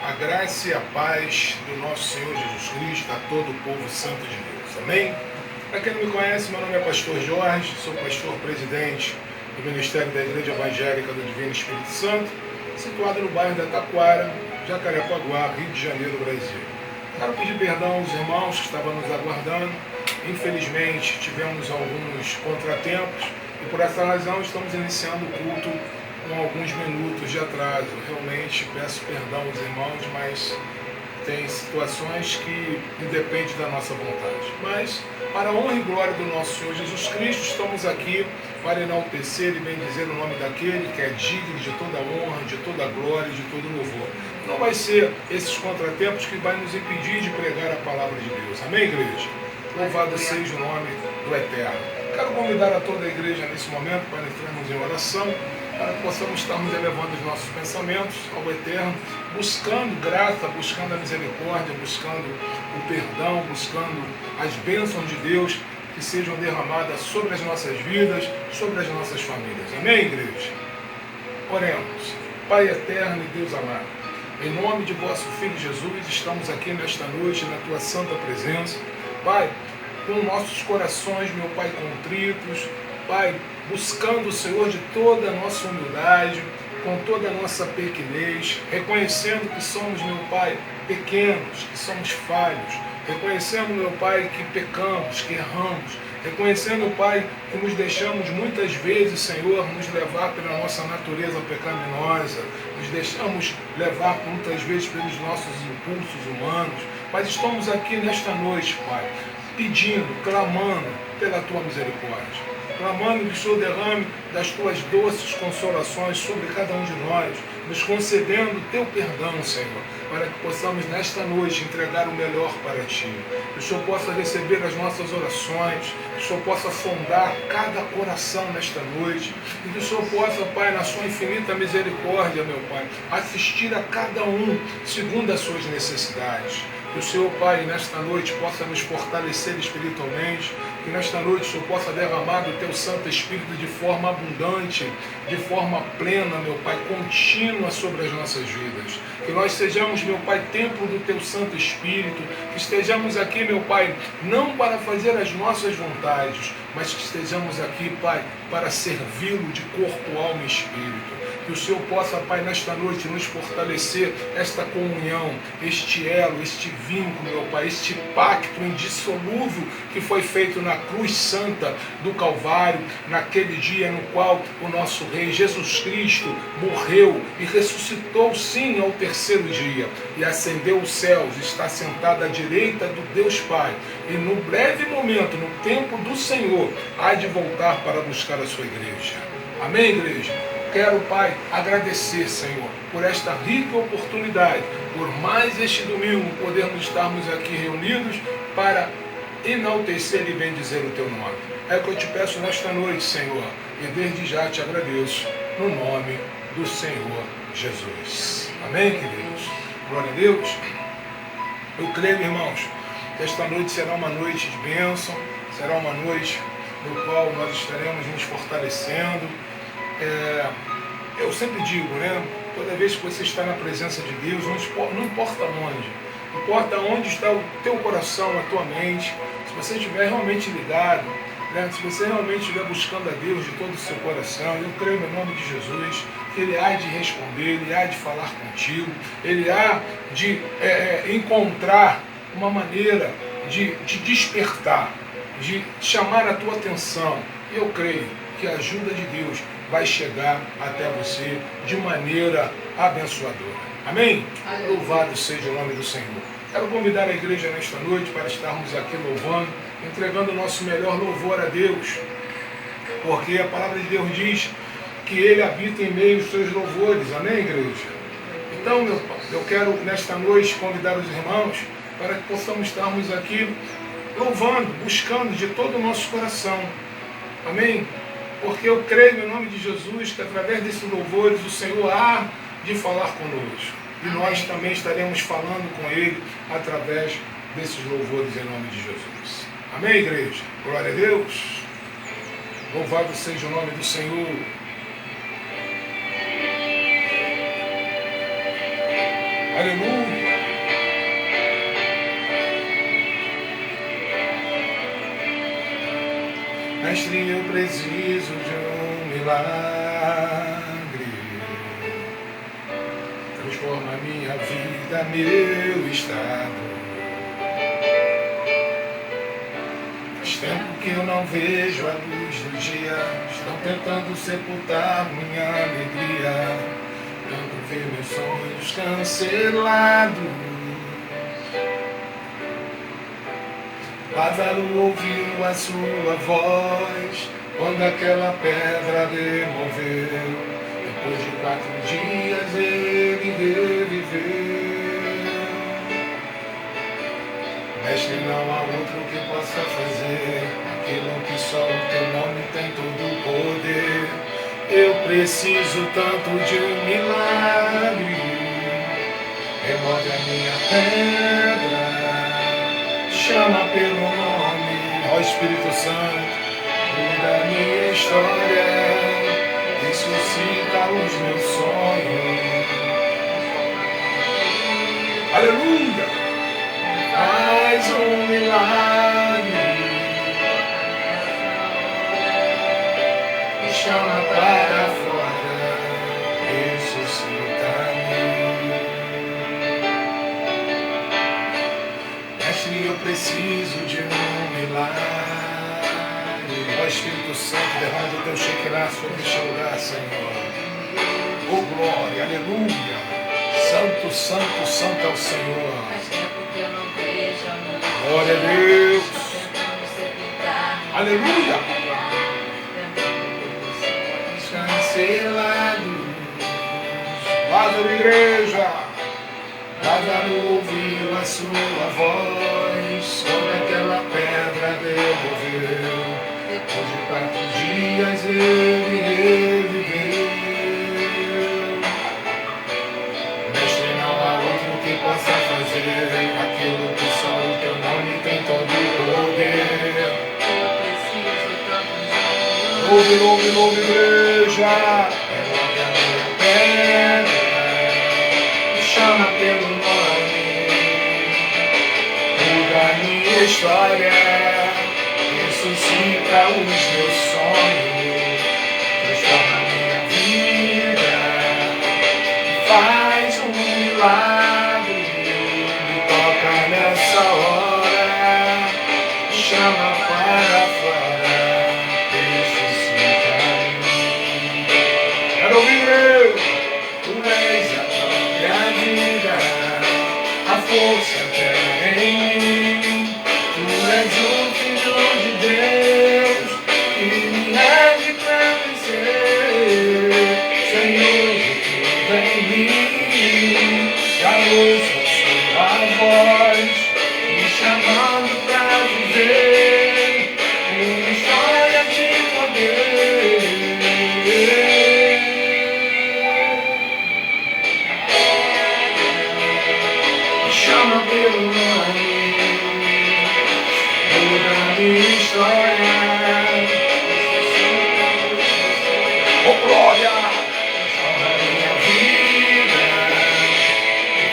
A graça e a paz do nosso Senhor Jesus Cristo a todo o povo santo de Deus. Amém? Para quem não me conhece, meu nome é Pastor Jorge, sou pastor presidente do Ministério da Igreja Evangélica do Divino Espírito Santo, situado no bairro da Taquara, Jacarepaguá, Rio de Janeiro, Brasil. Quero pedir perdão aos irmãos que estavam nos aguardando. Infelizmente, tivemos alguns contratempos e por essa razão estamos iniciando o culto com alguns minutos de atraso. Realmente peço perdão aos irmãos, mas tem situações que independem da nossa vontade. Mas, para a honra e glória do nosso Senhor Jesus Cristo, estamos aqui para enaltecer e bendizer o nome daquele que é digno de toda honra, de toda glória e de todo louvor. Não vai ser esses contratempos que vai nos impedir de pregar a palavra de Deus. Amém, igreja? Louvado seja o nome do Eterno. Quero convidar a toda a igreja nesse momento para entrarmos em oração, para que possamos estarmos elevando os nossos pensamentos ao Eterno, buscando graça, buscando a misericórdia, buscando o perdão, buscando as bênçãos de Deus que sejam derramadas sobre as nossas vidas, sobre as nossas famílias. Amém, igreja? Oremos. Pai eterno e Deus amado, em nome de vosso Filho Jesus, estamos aqui nesta noite na tua santa presença. Pai, com nossos corações, meu Pai, contritos, Pai, buscando o Senhor de toda a nossa humildade, com toda a nossa pequenez, reconhecendo que somos, meu Pai, pequenos, que somos falhos, reconhecendo, meu Pai, que pecamos, que erramos, reconhecendo, Pai, que nos deixamos muitas vezes, Senhor, nos levar pela nossa natureza pecaminosa, nos deixamos levar muitas vezes pelos nossos impulsos humanos, mas estamos aqui nesta noite, Pai, pedindo, clamando pela Tua misericórdia, clamando que o Senhor derrame das Tuas doces consolações sobre cada um de nós, nos concedendo o Teu perdão, Senhor, para que possamos nesta noite entregar o melhor para Ti, que o Senhor possa receber as nossas orações, que o Senhor possa sondar cada coração nesta noite, e que o Senhor possa, Pai, na Sua infinita misericórdia, meu Pai, assistir a cada um segundo as suas necessidades. Que o Senhor, Pai, nesta noite possa nos fortalecer espiritualmente, que nesta noite o Senhor possa derramar do Teu Santo Espírito de forma abundante, de forma plena, meu Pai, contínua sobre as nossas vidas. Que nós sejamos, meu Pai, templo do Teu Santo Espírito, que estejamos aqui, meu Pai, não para fazer as nossas vontades, mas que estejamos aqui, Pai, para servi-lo de corpo, alma e espírito. Que o Senhor possa, Pai, nesta noite nos fortalecer esta comunhão, este elo, este vínculo, meu Pai, este pacto indissolúvel que foi feito na cruz santa do Calvário, naquele dia no qual o nosso Rei Jesus Cristo morreu e ressuscitou sim ao terceiro dia e ascendeu os céus, está sentado à direita do Deus Pai e no breve momento, no tempo do Senhor, há de voltar para buscar a sua igreja. Amém, igreja? Quero, Pai, agradecer, Senhor, por esta rica oportunidade, por mais este domingo podermos estarmos aqui reunidos para enaltecer e bendizer o Teu nome. É o que eu te peço nesta noite, Senhor, e desde já te agradeço, no nome do Senhor Jesus. Amém, queridos? Glória a Deus. Eu creio, irmãos, que esta noite será uma noite de bênção, será uma noite no qual nós estaremos nos fortalecendo. Eu sempre digo, né? Toda vez que você está na presença de Deus, não importa onde, importa onde está o teu coração, a tua mente, se você estiver realmente ligado, né? Se você realmente estiver buscando a Deus de todo o seu coração, eu creio no nome de Jesus, que Ele há de responder, Ele há de falar contigo, Ele há de encontrar uma maneira de despertar, de chamar a tua atenção. E eu creio que a ajuda de Deus vai chegar até você de maneira abençoadora. Amém? Louvado seja o nome do Senhor. Quero convidar a igreja nesta noite para estarmos aqui louvando, entregando o nosso melhor louvor a Deus, porque a palavra de Deus diz que Ele habita em meio aos seus louvores. Amém, igreja? Então, eu quero nesta noite convidar os irmãos para que possamos estarmos aqui louvando, buscando de todo o nosso coração. Amém? Porque eu creio, em nome de Jesus, que através desses louvores o Senhor há de falar conosco. E nós também estaremos falando com Ele através desses louvores em nome de Jesus. Amém, igreja? Glória a Deus. Louvado seja o nome do Senhor. Aleluia. Mestre, eu preciso de um milagre. Transforma minha vida, meu estado. Faz tempo que eu não vejo a luz do dia. Estão tentando sepultar minha alegria. Tento ver meus sonhos cancelados. Lázaro ouviu a sua voz quando aquela pedra removeu. Depois de 4 dias ele reviveu. Mestre, não há outro que possa fazer aquilo que só o teu nome tem todo o poder. Eu preciso tanto de um milagre. Remove a minha pedra. Chama pelo nome, ó Espírito Santo, muda a minha história, ressuscita os meus sonhos. Aleluia! Faz um milagre, me chama para fora, ressuscita-me. Mestre, eu preciso de um milagre. Ó Espírito Santo, derrama o teu Shekinah sobre este lugar, Senhor. Oh glória, aleluia. Santo, santo, santo é o Senhor. Glória a Deus. Aleluia. Cancelados. Lázaro, igreja. Lázaro ouviu a sua voz quando aquela pedra devolveu. Depois de 4 dias ele reviveu. Mestre, não há outro que possa fazer aquilo que só o teu nome tem todo o poder. Eu preciso tanto de um. Louve, louve, igreja. Remove a minha pedra. Chama pelo nome, muda a minha história, ressuscita os meus sonhos, transforma a minha vida, faz um milagre, me toca nessa hora, chama para fora, ressuscita-me. Quero ouvir, tu és a vida, a força até em mim. Tu és o Filho de Deus que me ergue pra vencer. Senhor, tudo em mim, já ouço a sua voz me chamando pra viver uma história de poder. Chama pelo nome, muda a minha história. Oh glória, chama a minha vida,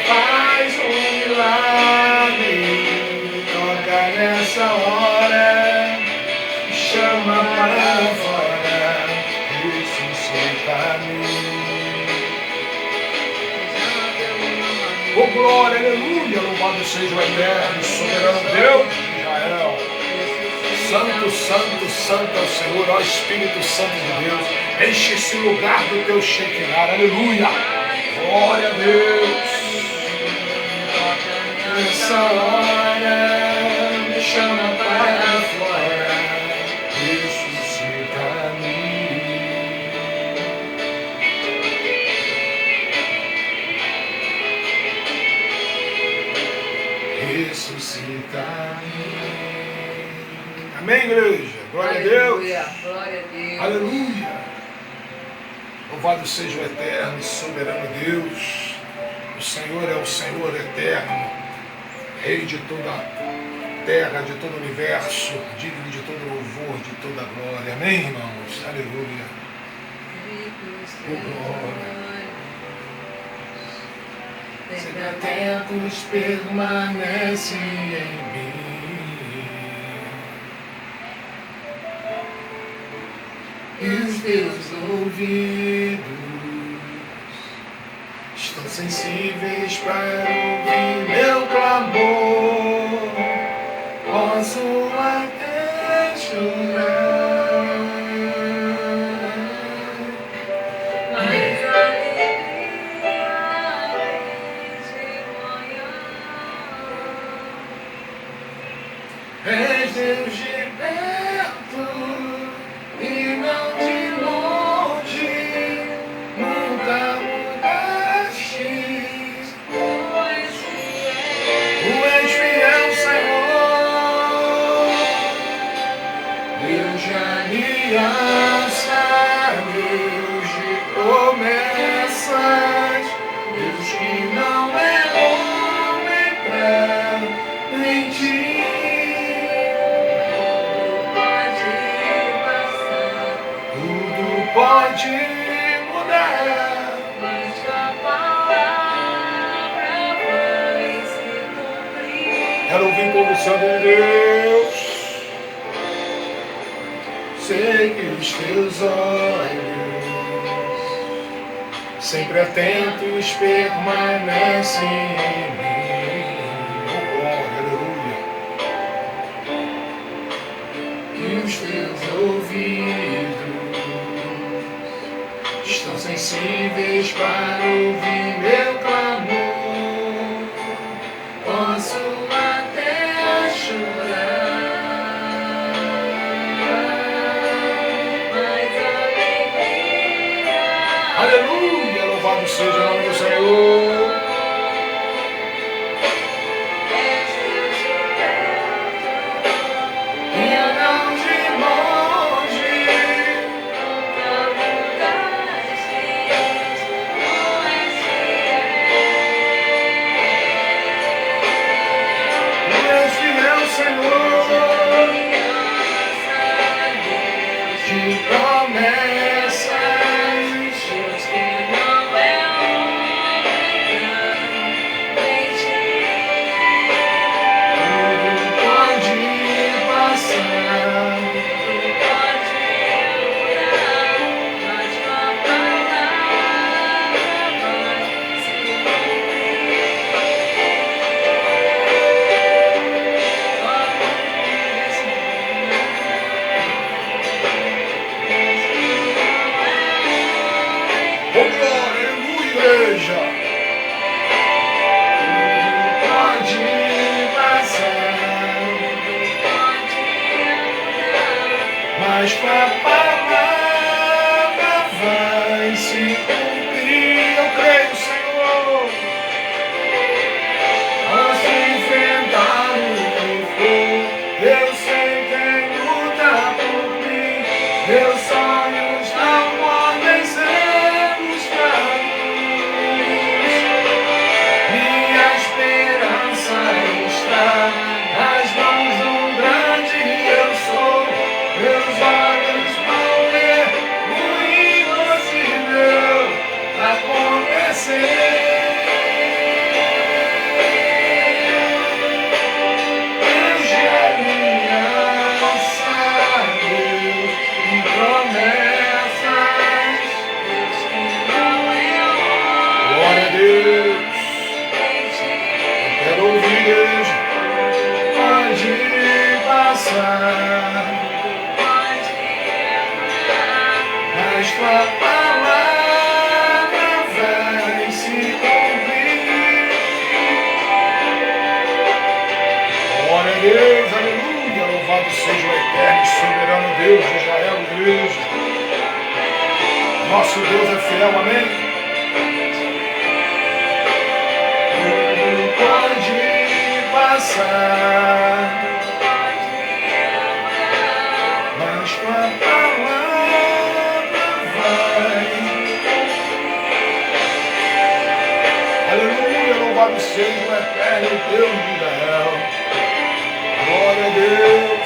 faz um milagre, toca nessa hora, chama para fora, ressuscita-me. Oh glória, aleluia, louvado seja o eterno, soberano Deus de Israel. Santo, santo, santo é o Senhor, ó Espírito Santo de Deus, enche esse lugar do teu Shekinah, aleluia, glória a Deus. Nessa hora, me chama para fora, ressuscita-me. Ressuscita-me. Amém, igreja? Glória a Deus. Glória a Deus. Aleluia. Louvado seja o eterno e soberano Deus. O Senhor é o Senhor eterno, Rei de toda a terra, de todo o universo, digno de todo louvor, de toda glória. Amém, irmãos? Aleluia. Glória. Atentos permanece em mim. os teus ouvidos estão sensíveis para ouvir meu clamor. Posso até chorar, mas a alegria de manhã. és Deus de perto e não de longe, nunca mudaste. Tu és fiel, Senhor, Deus de aliança, Deus de promessas, Deus que não é homem pra mentir. Tudo pode mudar, Mas tua palavra vai se cumprir. quero ouvir povo santo de Deus. Sei que os teus olhos, sempre atentos, permanecem em mim. Oh, glória, aleluia. E os teus ouvidos estão sensíveis para ouvir meu clamor. Posso até chorar, Mas a alegria aleluia, louvado seja o nome do Senhor. E não de longe, tu és fiel, Senhor, de promessas. Tudo pode passar, oh glória, aleluia, igreja. Tudo pode passar, mas tua palavra vai se cumprir. Eu creio, Senhor. Posso enfrentar o que for, eu sei quem luta por mim. Meus sonhos não podem ser buscados. Minha esperança está nas mãos do grande eu sou. Meus olhos vão ver o impossível acontecer. Deus de aliança, Deus de promessas. Glória a Deus. Eu quero ouvir, Deus. Pode passar, mas tua palavra vai se cumprir. Glória a Deus, aleluia. Louvado seja o eterno e soberano Deus de Israel, igreja. Nosso Deus é fiel, amém? Tudo pode passar, mas tua palavra vai. Aleluia, louvado seja o eterno Deus de Israel. Glória a Deus.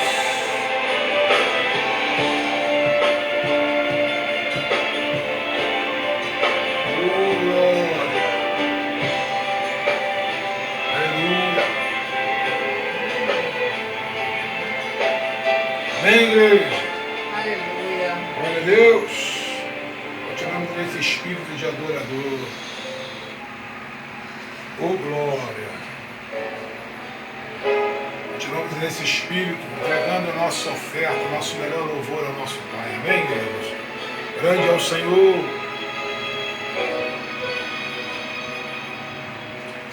Oh, glória. Aleluia. Amém, igreja. Aleluia. Glória a Deus. Oh, glória. Continuamos nesse espírito, entregando a nossa oferta, o nosso melhor louvor ao nosso Pai. Amém, queridos? Grande é o Senhor.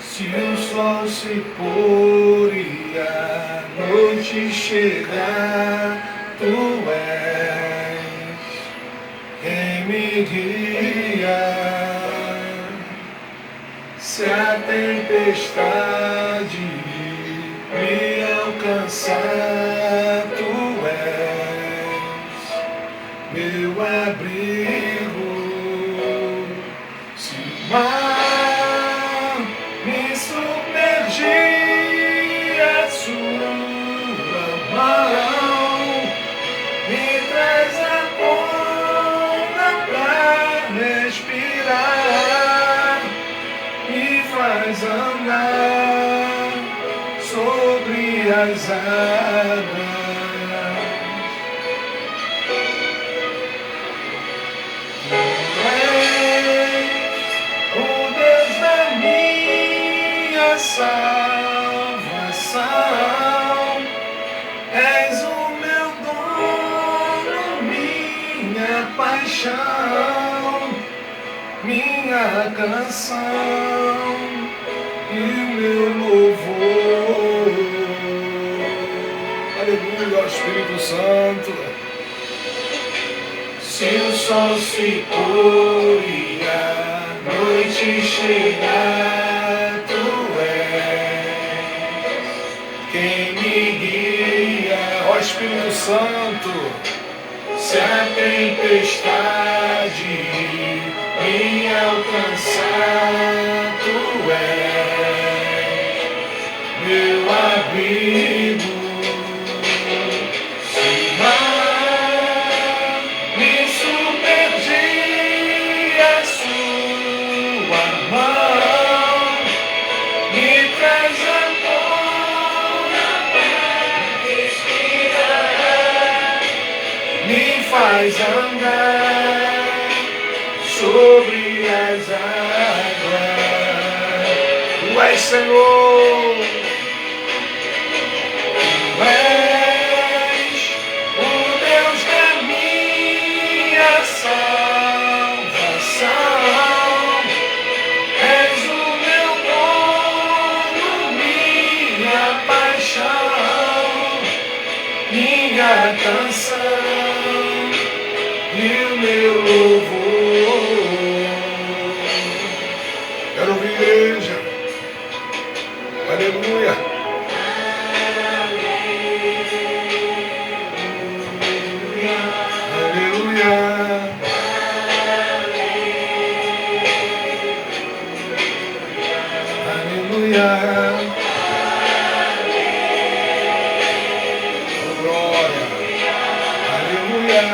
Se o sol se pôr e a noite chegar, tu és quem me guia. Se a tempestade me alcançar, tu és meu abrigo. Se o mar me submergir, a sua mão me traz a tona pra respirar, me faz andar sobre as águas. O Deus da minha salvação, és o meu dono, minha paixão, minha canção e o meu louvor. Aleluia, ó Espírito Santo. Se o sol se pôr e a noite chegar, tu és quem me guia, ó Espírito Santo. Se a tempestade me alcançar, tu és meu abrigo. Se o mar me submergir, a sua mão me traz a tona pra respirar, me faz andar sobre as águas. Tu és Senhor, tu és o Deus da minha salvação, és o meu dono, minha paixão, minha canção e o meu louvor. Quero ouvir, igreja. Aleluia. Aleluia. Aleluia. Oh, glória. Aleluia.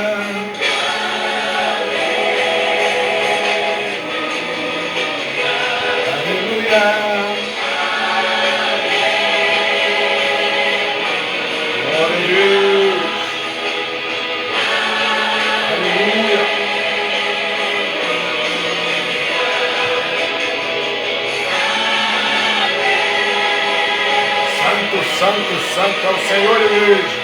Aleluia. Glória a Deus. Aleluia. Santo, santo, santo é o Senhor, igreja.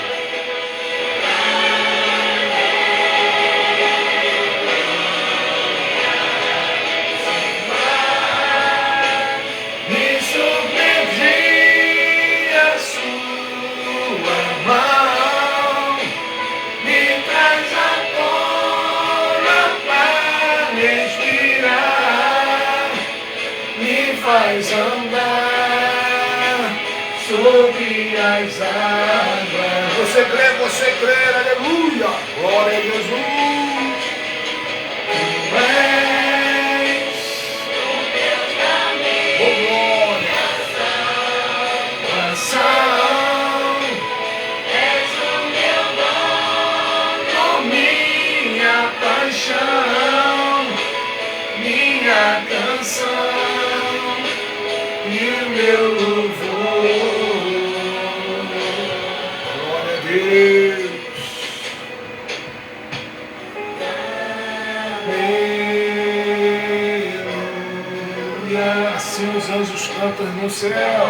Me submergir, a sua mão me traz a tona pra respirar, me faz andar sobre as águas. Você crê, aleluia. Glória a Jesus. Tu és, oh glória, nação, És o meu dono, minha paixão, minha canção e o meu louvor. Glória a Deus. Meu Aleluia. Assim os anjos cantam no céu.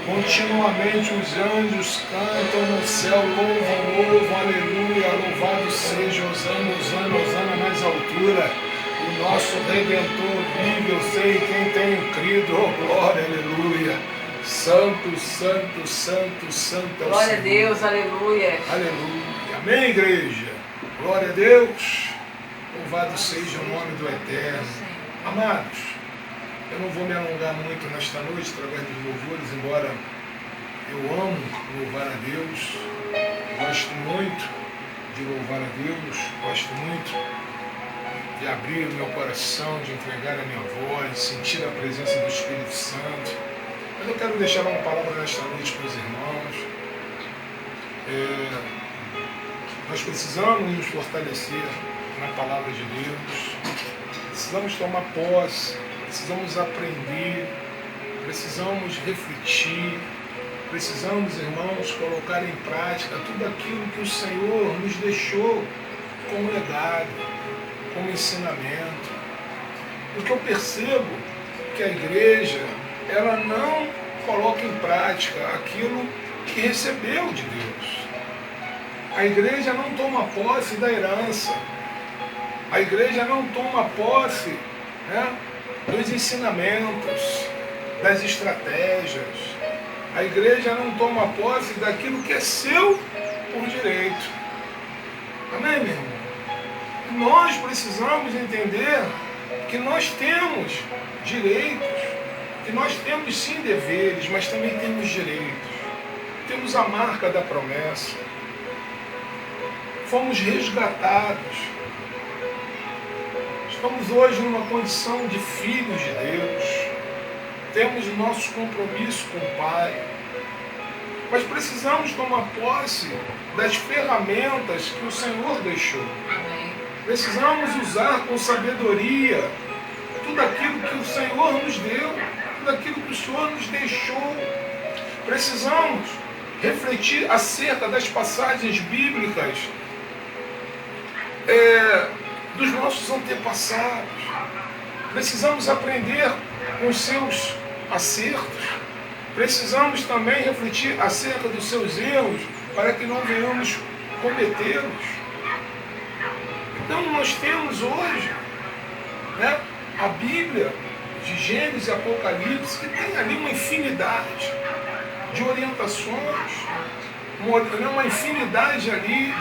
Continuamente os anjos cantam no céu, louvam, aleluia, louvado seja, Hosana, Hosana, Hosana nas alturas. O nosso Redentor vive, eu sei quem tenho crido, oh glória, aleluia. Santo, santo, santo, santo é o Glória a Senhor. Deus, aleluia. Aleluia. Amém, igreja? Glória a Deus. Louvado seja o nome do Eterno. Amados, eu não vou me alongar muito nesta noite através dos louvores, embora eu amo louvar a Deus, gosto muito de louvar a Deus, gosto muito de abrir o meu coração, de entregar a minha voz, sentir a presença do Espírito Santo. Mas eu quero deixar uma palavra nesta noite para os irmãos. Nós precisamos nos fortalecer na palavra de Deus, precisamos tomar posse, precisamos aprender, precisamos refletir, precisamos, irmãos, colocar em prática tudo aquilo que o Senhor nos deixou como legado, como ensinamento. Porque eu percebo que a igreja, ela não coloca em prática aquilo que recebeu de Deus. A igreja não toma posse da herança. A igreja não toma posse, né, dos ensinamentos, das estratégias. A igreja não toma posse daquilo que é seu por direito. Amém, meu irmão? Nós precisamos entender que nós temos direitos, que nós temos sim deveres, mas também temos direitos. Temos a marca da promessa. Fomos resgatados. Estamos hoje numa condição de filhos de Deus. Temos o nosso compromisso com o Pai. Mas precisamos tomar posse das ferramentas que o Senhor deixou. Amém. Precisamos usar com sabedoria tudo aquilo que o Senhor nos deu, tudo aquilo que o Senhor nos deixou. Precisamos refletir acerca das passagens bíblicas dos nossos antepassados. Precisamos aprender com os seus acertos. Precisamos também refletir acerca dos seus erros para que não venhamos cometê-los. Então nós temos hoje, né, a Bíblia de Gênesis e Apocalipse, que tem ali uma infinidade de orientações, uma infinidade ali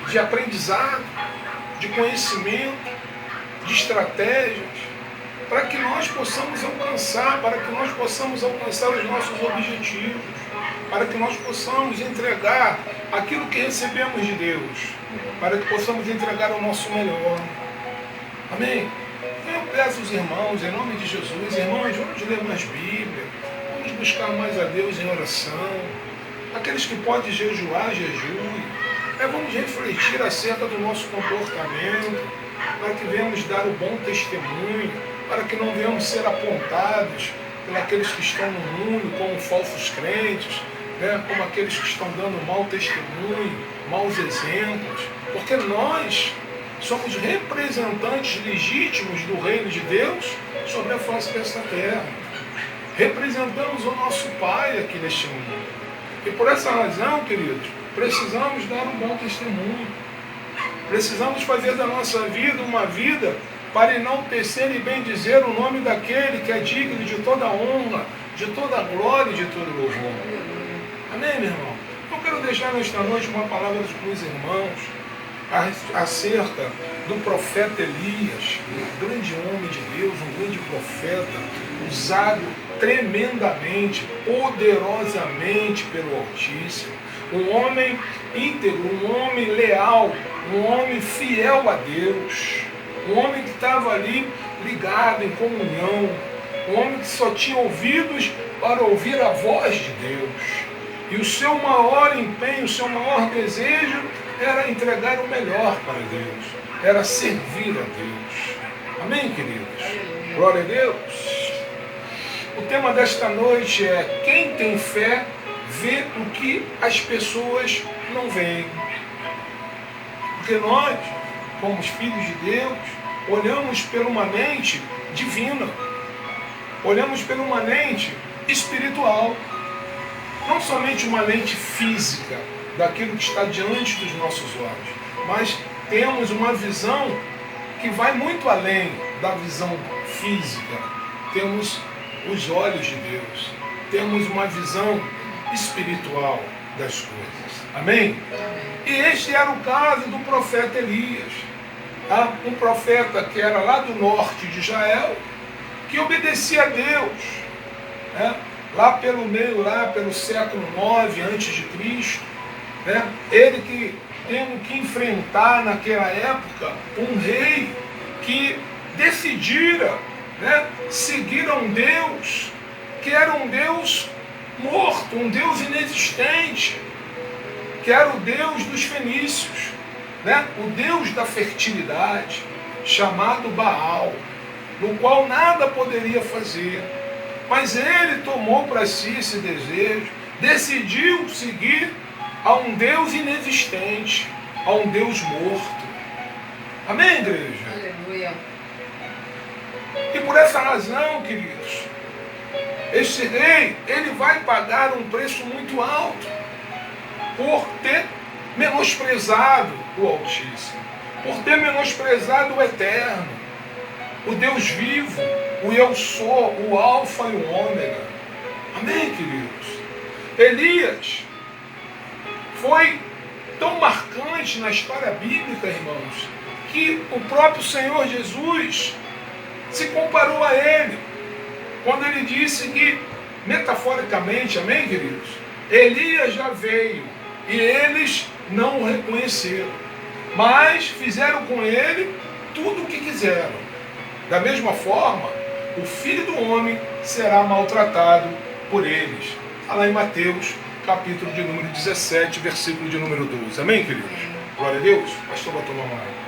de aprendizado, de conhecimento, de estratégias, para que nós possamos alcançar, os nossos objetivos, para que nós possamos entregar aquilo que recebemos de Deus, para que possamos entregar o nosso melhor. Amém? Eu peço aos irmãos, em nome de Jesus, irmãos, vamos ler mais Bíblia, vamos buscar mais a Deus em oração. Aqueles que podem jejuar, jejue. Vamos refletir acerca do nosso comportamento, para que venhamos dar o bom testemunho, para que não venhamos ser apontados por aqueles que estão no mundo como falsos crentes, né, como aqueles que estão dando mau testemunho, maus exemplos, porque nós somos representantes legítimos do reino de Deus sobre a face desta terra. Representamos o nosso Pai aqui neste mundo. E por essa razão, queridos, precisamos dar um bom testemunho. Precisamos fazer da nossa vida uma vida para enaltecer e bendizer o nome daquele que é digno de toda honra, de toda glória e de todo louvor. Amém, meu irmão? Eu quero deixar nesta noite uma palavra para os irmãos acerca do profeta Elias, um grande homem de Deus, um grande profeta, usado tremendamente, poderosamente pelo Altíssimo. Um homem íntegro, um homem leal, um homem fiel a Deus, um homem que estava ali ligado em comunhão, um homem que só tinha ouvidos para ouvir a voz de Deus. E o seu maior empenho, o seu maior desejo era entregar o melhor para Deus, era servir a Deus. Amém, queridos? Glória a Deus. O tema desta noite é: quem tem fé vê o que as pessoas não veem. Porque nós como os filhos de Deus, olhamos por uma mente divina. Olhamos por uma mente espiritual. Não somente uma lente física daquilo que está diante dos nossos olhos, mas temos uma visão que vai muito além da visão física. Temos os olhos de Deus, temos uma visão espiritual das coisas. Amém? E este era o caso do profeta Elias. Tá? Um profeta que era lá do norte de Israel, que obedecia a Deus. Né? Lá pelo século 9 a.C., né? Ele que tendo que enfrentar naquela época um rei que decidira, né, seguir a um Deus que era um Deus morto, um Deus inexistente, que era o Deus dos fenícios, né? O Deus da fertilidade, chamado Baal, no qual nada poderia fazer. Mas ele tomou para si esse desejo, decidiu seguir a um Deus inexistente, a um Deus morto. Amém, igreja? Aleluia. E por essa razão, queridos, este rei, ele vai pagar um preço muito alto por ter menosprezado o Altíssimo, por ter menosprezado o Eterno, o Deus vivo, o Eu Sou, o Alfa e o Ômega. Amém, queridos? Elias foi tão marcante na história bíblica, irmãos, que o próprio Senhor Jesus se comparou a ele, quando ele disse que, metaforicamente, amém, queridos? Elias já veio e eles não o reconheceram, mas fizeram com ele tudo o que quiseram. Da mesma forma, o Filho do Homem será maltratado por eles. Está lá em Mateus, capítulo de número 17, versículo de número 12. Amém, queridos? Glória a Deus. Pastor, vai tomar uma água.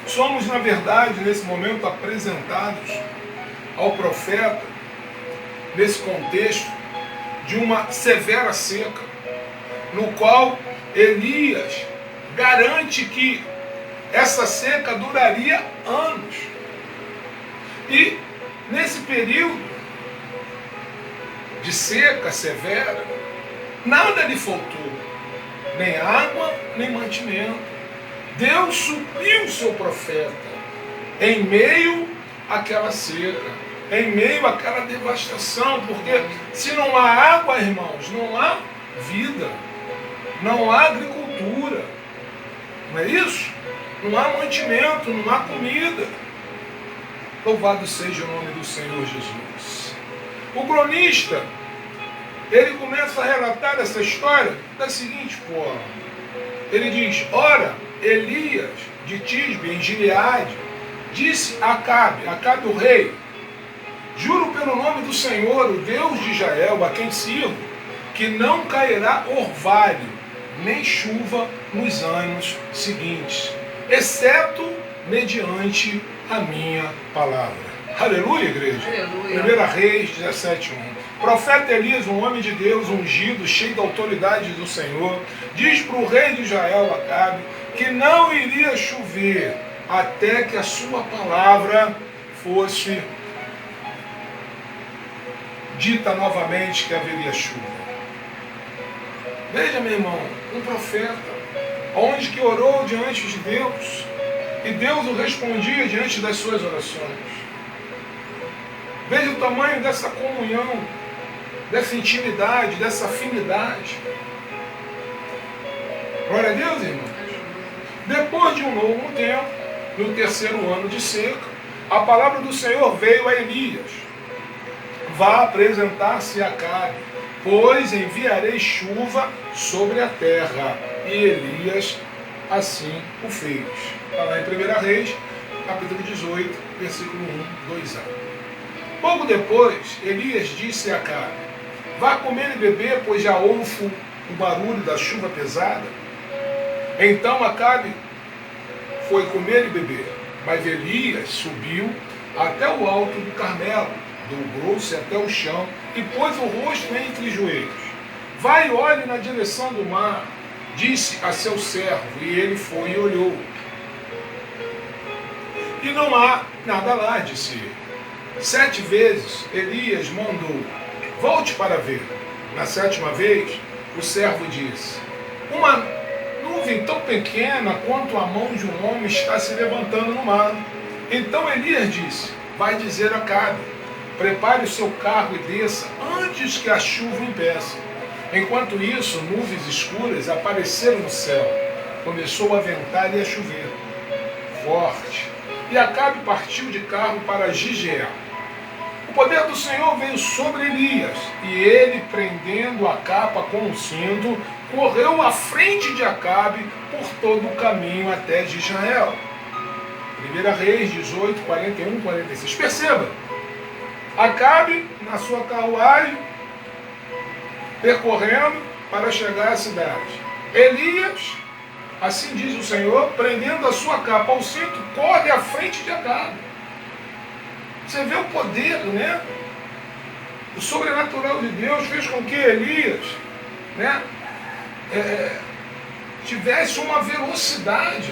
Somos, na verdade, nesse momento, apresentados ao profeta, nesse contexto, de uma severa seca, no qual Elias garante que essa seca duraria anos. E nesse período de seca severa, nada lhe faltou, nem água, nem mantimento. Deus supriu o seu profeta em meio àquela seca, em meio àquela devastação, porque se não há água, irmãos, não há vida, não há agricultura, não é isso? Não há mantimento, não há comida. Louvado seja o nome do Senhor Jesus. O cronista, ele começa a relatar essa história da seguinte forma. Ele diz: ora, Elias de Tisbe, em Gileade, disse a Acabe o rei: juro pelo nome do Senhor, o Deus de Israel, a quem sirvo, que não cairá orvalho, nem chuva nos anos seguintes, exceto mediante a minha palavra. Aleluia, igreja? Aleluia. 1 Reis 17:1. Profeta Elias, um homem de Deus, ungido, cheio da autoridade do Senhor, diz para o rei de Israel, Acabe, que não iria chover até que a sua palavra fosse dita novamente que haveria chuva. Veja, meu irmão, um profeta, onde que orou diante de Deus, e Deus o respondia diante das suas orações. Veja o tamanho dessa comunhão, dessa intimidade, dessa afinidade. Glória a Deus, irmão. Depois de um longo tempo, no terceiro ano de seca, a palavra do Senhor veio a Elias: vá apresentar-se a Acabe, pois enviarei chuva sobre a terra. E Elias assim o fez. Está lá em 1 Reis, capítulo 18, versículo 1, 2a. Pouco depois, Elias disse a Acabe: vá comer e beber, pois já ouço o barulho da chuva pesada. Então Acabe foi comer e beber, mas Elias subiu até o alto do Carmelo, dobrou-se até o chão e pôs o rosto entre os joelhos. vai e olhe na direção do mar, disse a seu servo, e ele foi e olhou. E não há nada lá, disse ele. 7 vezes Elias mandou, volte para ver. Na 7ª vez, o servo disse, uma nuvem tão pequena quanto a mão de um homem está se levantando no mar. Então Elias disse, vai dizer a Acabe, prepare o seu carro e desça antes que a chuva impeça. Enquanto isso, nuvens escuras apareceram no céu. Começou a ventar e a chover forte. E Acabe partiu de carro para Gigeá. O poder do Senhor veio sobre Elias, e ele, prendendo a capa com um cinto, correu à frente de Acabe por todo o caminho até de Israel. 1 Reis 18, 41, 46. Perceba, Acabe na sua carruagem, percorrendo para chegar à cidade. Elias, assim diz o Senhor, prendendo a sua capa ao cinto, corre à frente de Acabe. Você vê o poder, né? O sobrenatural de Deus fez com que Elias, né, tivesse uma velocidade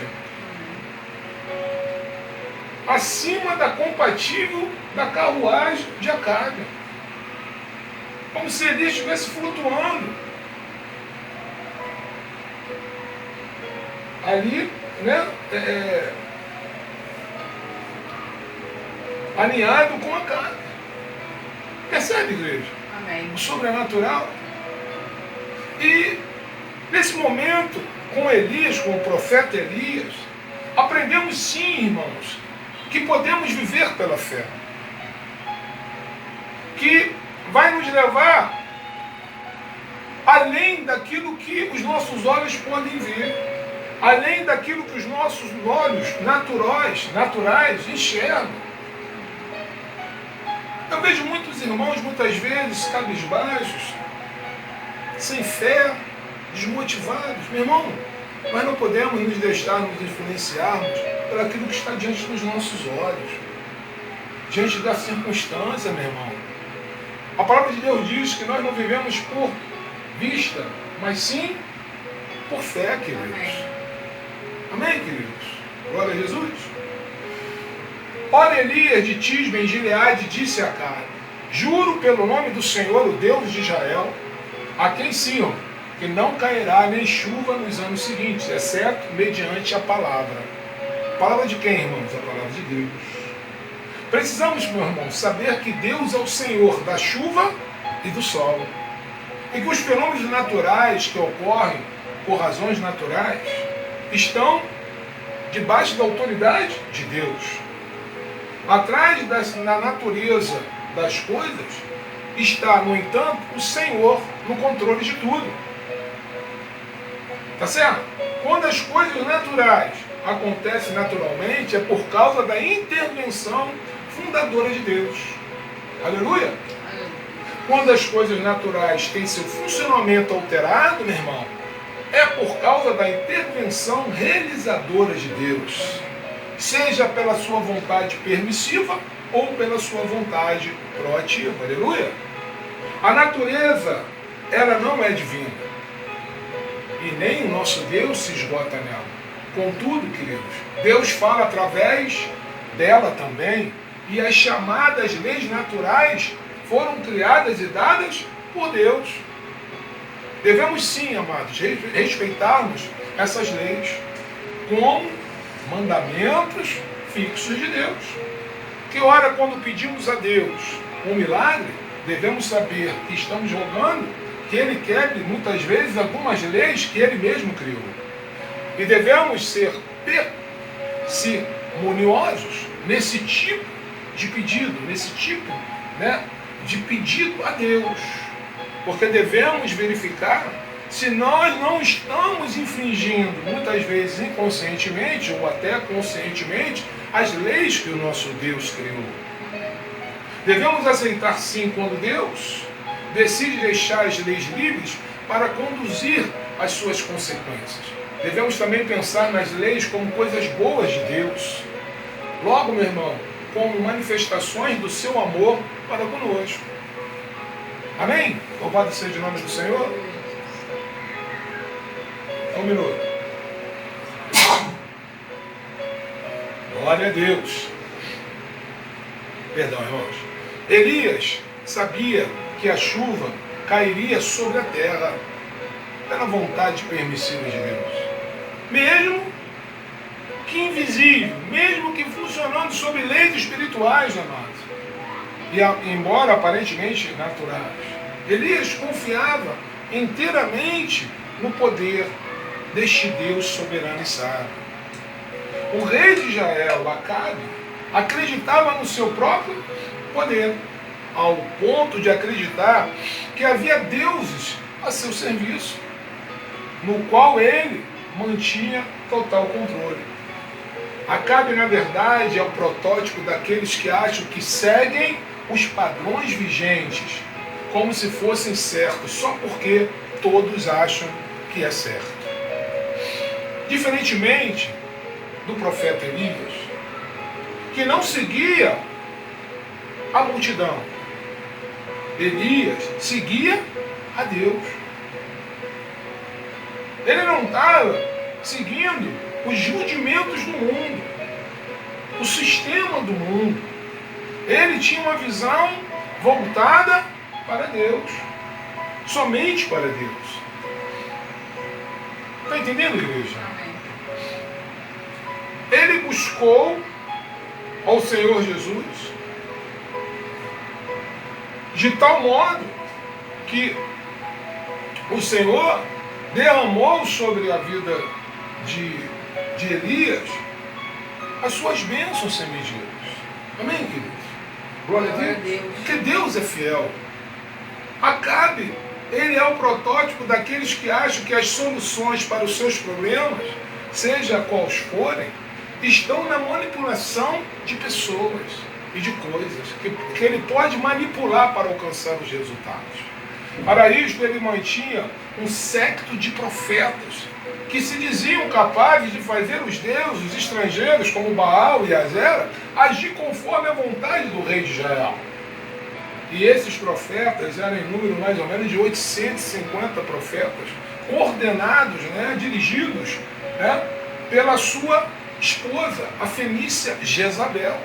acima da compatível da carruagem de Acabe. Como se Elias estivesse flutuando ali, né, alinhado com Acabe. Percebe, igreja? Amém. O sobrenatural. E nesse momento, com Elias, com o profeta Elias, aprendemos sim, irmãos, que podemos viver pela fé. Que vai nos levar além daquilo que os nossos olhos podem ver, além daquilo que os nossos olhos naturais enxergam. Eu vejo muitos irmãos, muitas vezes, cabisbaixos, sem fé, desmotivados. Meu irmão, nós não podemos nos deixar nos influenciarmos por aquilo que está diante dos nossos olhos, diante da circunstância, meu irmão. A palavra de Deus diz que nós não vivemos por vista, mas sim por fé, queridos. Amém, queridos? Glória a Jesus. Ora, Elias de Tisbe, em Gileade, disse a Acabe, juro pelo nome do Senhor, o Deus de Israel, a quem sirvo, que não cairá nem chuva nos anos seguintes, exceto mediante a palavra. Palavra de quem, irmãos? A palavra de Deus. Precisamos, meu irmão, saber que Deus é o Senhor da chuva e do sol. E que os fenômenos naturais que ocorrem por razões naturais estão debaixo da autoridade de Deus. Atrás da natureza das coisas está, no entanto, o Senhor no controle de tudo. Tá certo? Quando as coisas naturais acontecem naturalmente, é por causa da intervenção fundadora de Deus. Aleluia! Quando as coisas naturais têm seu funcionamento alterado, meu irmão, é por causa da intervenção realizadora de Deus. Seja pela sua vontade permissiva ou pela sua vontade proativa. Aleluia! A natureza, ela não é divina. E nem o nosso Deus se esgota nela. Contudo, queridos, Deus fala através dela também. E as chamadas leis naturais foram criadas e dadas por Deus. Devemos sim, amados, respeitarmos essas leis como mandamentos fixos de Deus. Que ora, quando pedimos a Deus um milagre, devemos saber que estamos rogando que Ele quebre muitas vezes algumas leis que Ele mesmo criou. E devemos ser parcimoniosos nesse tipo de pedido, de pedido a Deus. Porque devemos verificar se nós não estamos infringindo, muitas vezes inconscientemente ou até conscientemente, as leis que o nosso Deus criou. Devemos aceitar sim quando Deus decide deixar as leis livres para conduzir as suas consequências. Devemos também pensar nas leis como coisas boas de Deus. Logo, meu irmão, como manifestações do seu amor para conosco. Amém? Louvado seja o nome do Senhor. Um minuto. Glória a Deus. Perdão, irmãos. Elias sabia que a chuva cairia sobre a terra pela vontade permissiva de Deus. Mesmo que invisível, mesmo que funcionando sob leis espirituais, amados. E embora aparentemente naturais. Elias confiava inteiramente no poder deste Deus soberano e sábio. O rei de Israel, Acabe, acreditava no seu próprio poder, ao ponto de acreditar que havia deuses a seu serviço, no qual ele mantinha total controle. Acabe, na verdade, é o protótipo daqueles que acham que seguem os padrões vigentes, como se fossem certos, só porque todos acham que é certo. Diferentemente do profeta Elias, que não seguia a multidão, Elias seguia a Deus. Ele não estava seguindo os rudimentos do mundo, o sistema do mundo. Ele tinha uma visão voltada para Deus, somente para Deus. Está entendendo, igreja? Ele buscou ao Senhor Jesus de tal modo que o Senhor derramou sobre a vida de Elias as suas bênçãos sem medidas. Amém, queridos? Glória a Deus. Porque Deus é fiel. Acabe, ele é o protótipo daqueles que acham que as soluções para os seus problemas, seja quais forem, estão na manipulação de pessoas e de coisas, que ele pode manipular para alcançar os resultados. Para isto, ele mantinha um séquito de profetas que se diziam capazes de fazer os deuses estrangeiros, como Baal e Azera, agir conforme a vontade do rei de Israel. E esses profetas eram em número mais ou menos de 850 profetas, coordenados, dirigidos pela sua esposa, a fenícia Jezabel.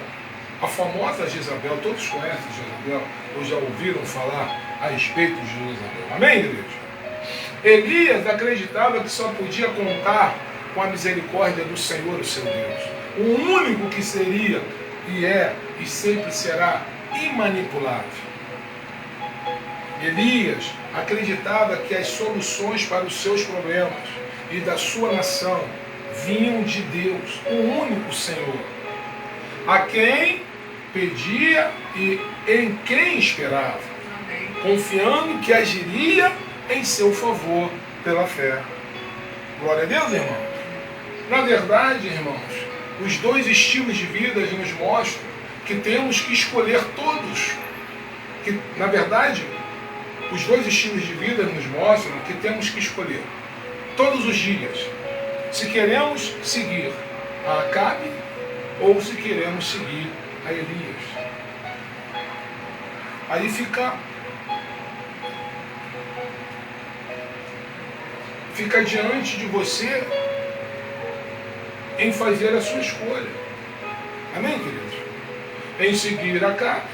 A famosa Jezabel, todos conhecem Jezabel, ou já ouviram falar a respeito de Jezabel. Amém, igreja? Elias acreditava que só podia contar com a misericórdia do Senhor, o seu Deus. O único que seria, e é, e sempre será imanipulável. Elias acreditava que as soluções para os seus problemas e da sua nação vinham de Deus, o único Senhor, a quem pedia e em quem esperava, confiando que agiria em seu favor pela fé. Glória a Deus, irmãos. Na verdade, irmãos, os dois estilos de vida nos mostram que temos que escolher todos. Que, na verdade, os dois estilos de vida nos mostram que temos que escolher todos os dias se queremos seguir a Acabe ou se queremos seguir a Elias. Aí fica diante de você em fazer a sua escolha. Amém, queridos? Em seguir Acabe,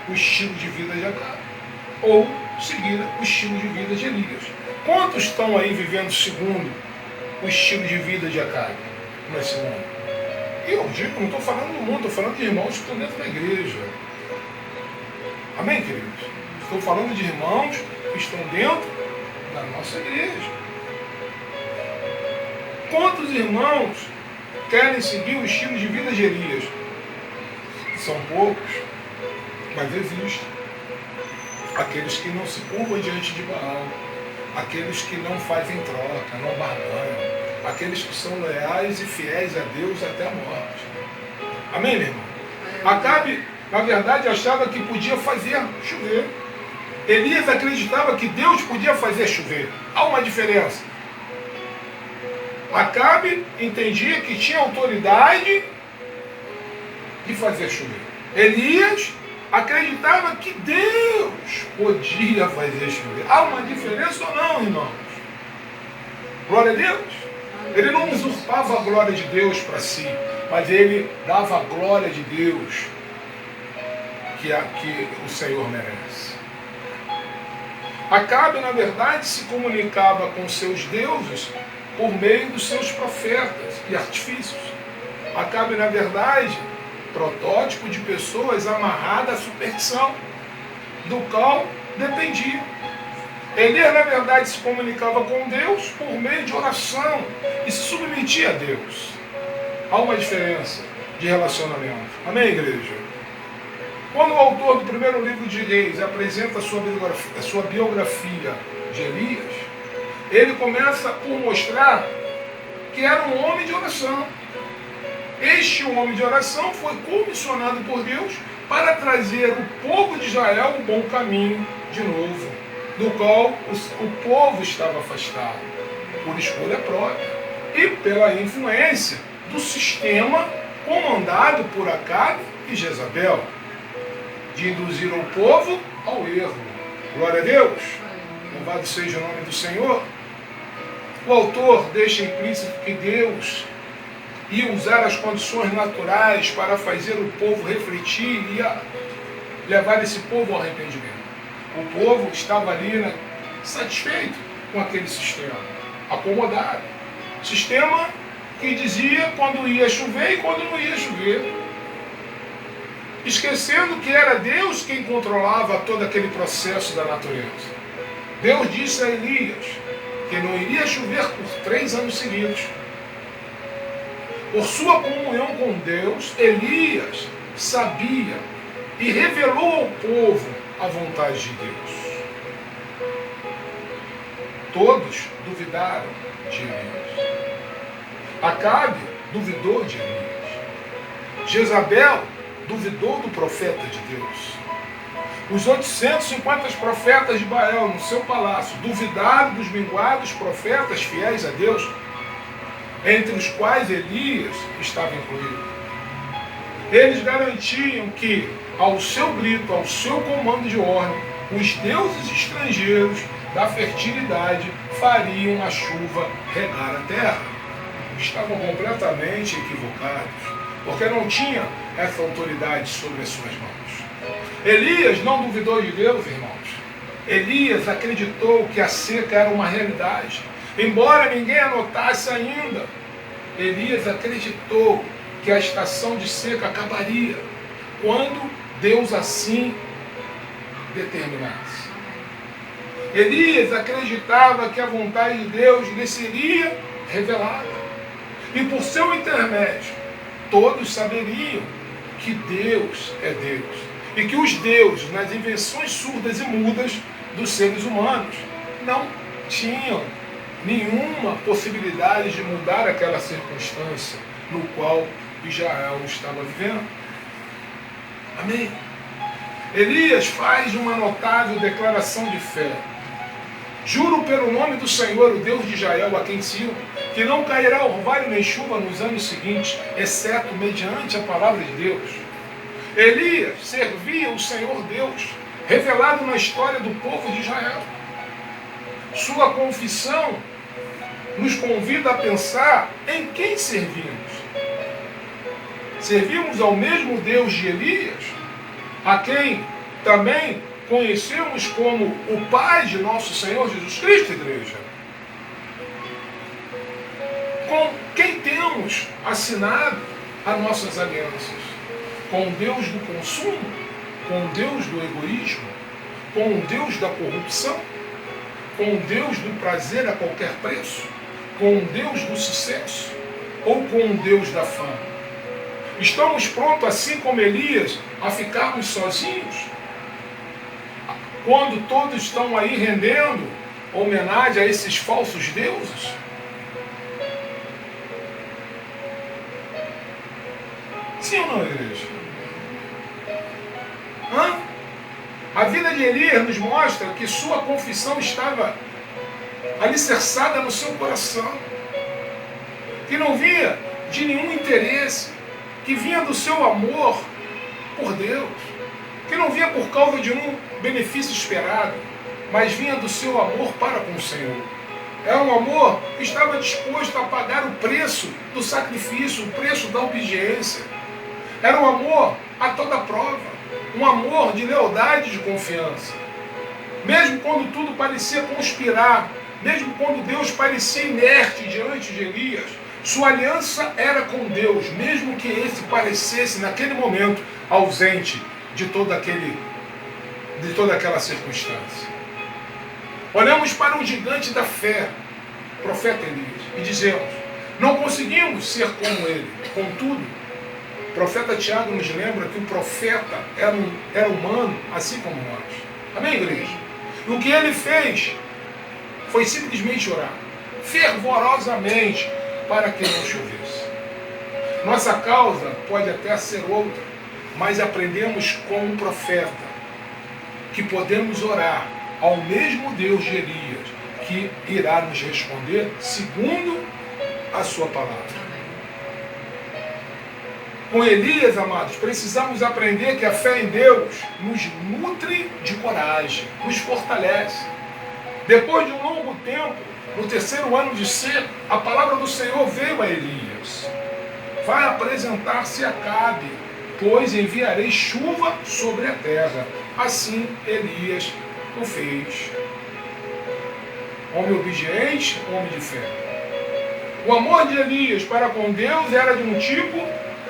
o estilo de vida de Acabe, ou seguir o estilo de vida de Elias. Quantos estão aí vivendo segundo o estilo de vida de Acabe nesse mundo? E eu digo, não estou falando do mundo, estou falando de irmãos que estão dentro da igreja. Amém, queridos? Estou falando de irmãos que estão dentro da nossa igreja. Quantos irmãos querem seguir o estilo de vida de Elias? São poucos, mas existem. Aqueles que não se curvam diante de Baal, aqueles que não fazem troca, não barganham, aqueles que são leais e fiéis a Deus até a morte. Amém, meu irmão? Acabe, na verdade, achava que podia fazer chover. Elias acreditava que Deus podia fazer chover. Há uma diferença. Acabe entendia que tinha autoridade de fazer chover. Elias acreditava que Deus podia fazer chover. Há uma diferença ou não, irmãos? Glória a Deus. Ele não usurpava a glória de Deus para si, mas ele dava a glória de Deus que o Senhor merece. Acabe, na verdade, se comunicava com seus deuses por meio dos seus profetas e artifícios. Acabe, na verdade, protótipo de pessoas amarradas à superstição, do qual dependiam. Elias, na verdade, se comunicava com Deus por meio de oração e se submetia a Deus. Há uma diferença de relacionamento. Amém, igreja? Quando o autor do primeiro livro de Reis apresenta a sua biografia de Elias, ele começa por mostrar que era um homem de oração. Este homem de oração foi comissionado por Deus para trazer o povo de Israel um bom caminho de novo, do qual o povo estava afastado, por escolha própria e pela influência do sistema comandado por Acabe e Jezabel, de induzir o povo ao erro. Glória a Deus! Louvado seja o nome do Senhor. O autor deixa implícito que Deus ia usar as condições naturais para fazer o povo refletir e levar esse povo ao arrependimento. O povo estava ali satisfeito com aquele sistema, acomodado. Sistema que dizia quando ia chover e quando não ia chover. Esquecendo que era Deus quem controlava todo aquele processo da natureza. Deus disse a Elias que não iria chover por 3 anos seguidos. Por sua comunhão com Deus, Elias sabia e revelou ao povo a vontade de Deus. Todos duvidaram de Elias. Acabe duvidou de Elias. Jezabel duvidou do profeta de Deus. Os 850 profetas de Baal no seu palácio duvidaram dos minguados profetas fiéis a Deus, entre os quais Elias estava incluído. Eles garantiam que, ao seu grito, ao seu comando de ordem, os deuses estrangeiros da fertilidade fariam a chuva regar a terra. Estavam completamente equivocados, porque não tinha essa autoridade sobre as suas mãos. Elias não duvidou de Deus, irmãos. Elias acreditou que a seca era uma realidade, embora ninguém anotasse ainda. Elias acreditou que a estação de seca acabaria quando Deus assim determinasse. Elias acreditava que a vontade de Deus lhe seria revelada, e por seu intermédio todos saberiam que Deus é Deus, e que os deuses, nas invenções surdas e mudas dos seres humanos, não tinham nenhuma possibilidade de mudar aquela circunstância no qual Israel estava vivendo. Amém? Elias faz uma notável declaração de fé. Juro pelo nome do Senhor, o Deus de Israel, a quem sirvo, que não cairá orvalho nem chuva nos anos seguintes, exceto mediante a palavra de Deus. Elias servia o Senhor Deus, revelado na história do povo de Israel. Sua confissão nos convida a pensar em quem servimos. Servimos ao mesmo Deus de Elias, a quem também conhecemos como o Pai de nosso Senhor Jesus Cristo, igreja. Com quem temos assinado as nossas alianças? Com o Deus do consumo? Com o Deus do egoísmo? Com o Deus da corrupção? Com o Deus do prazer a qualquer preço? Com o Deus do sucesso? Ou com o Deus da fama? Estamos prontos, assim como Elias, a ficarmos sozinhos? Quando todos estão aí rendendo homenagem a esses falsos deuses? Sim ou não, igreja? A vida de Elias nos mostra que sua confissão estava alicerçada no seu coração, que não vinha de nenhum interesse, que vinha do seu amor por Deus, que não vinha por causa de um benefício esperado, mas vinha do seu amor para com o Senhor. É um amor que estava disposto a pagar o preço do sacrifício, o preço da obediência. Era um amor a toda prova, um amor de lealdade e de confiança. Mesmo quando tudo parecia conspirar, mesmo quando Deus parecia inerte diante de Elias, sua aliança era com Deus, mesmo que esse parecesse naquele momento ausente de toda aquela circunstância. Olhamos para um gigante da fé, o profeta Elias, e dizemos: não conseguimos ser como ele. Contudo, o profeta Tiago nos lembra que o profeta era humano, assim como nós. Amém, igreja? E o que ele fez foi simplesmente orar fervorosamente para que não chovesse. Nossa causa pode até ser outra, mas aprendemos com o profeta que podemos orar ao mesmo Deus de Elias, que irá nos responder segundo a sua palavra. Com Elias, amados, precisamos aprender que a fé em Deus nos nutre de coragem, nos fortalece. Depois de um longo tempo, no terceiro ano de seca, a palavra do Senhor veio a Elias: vai apresentar-se a Acabe, pois enviarei chuva sobre a terra. Assim Elias o fez. Homem obediente, homem de fé. O amor de Elias para com Deus era de um tipo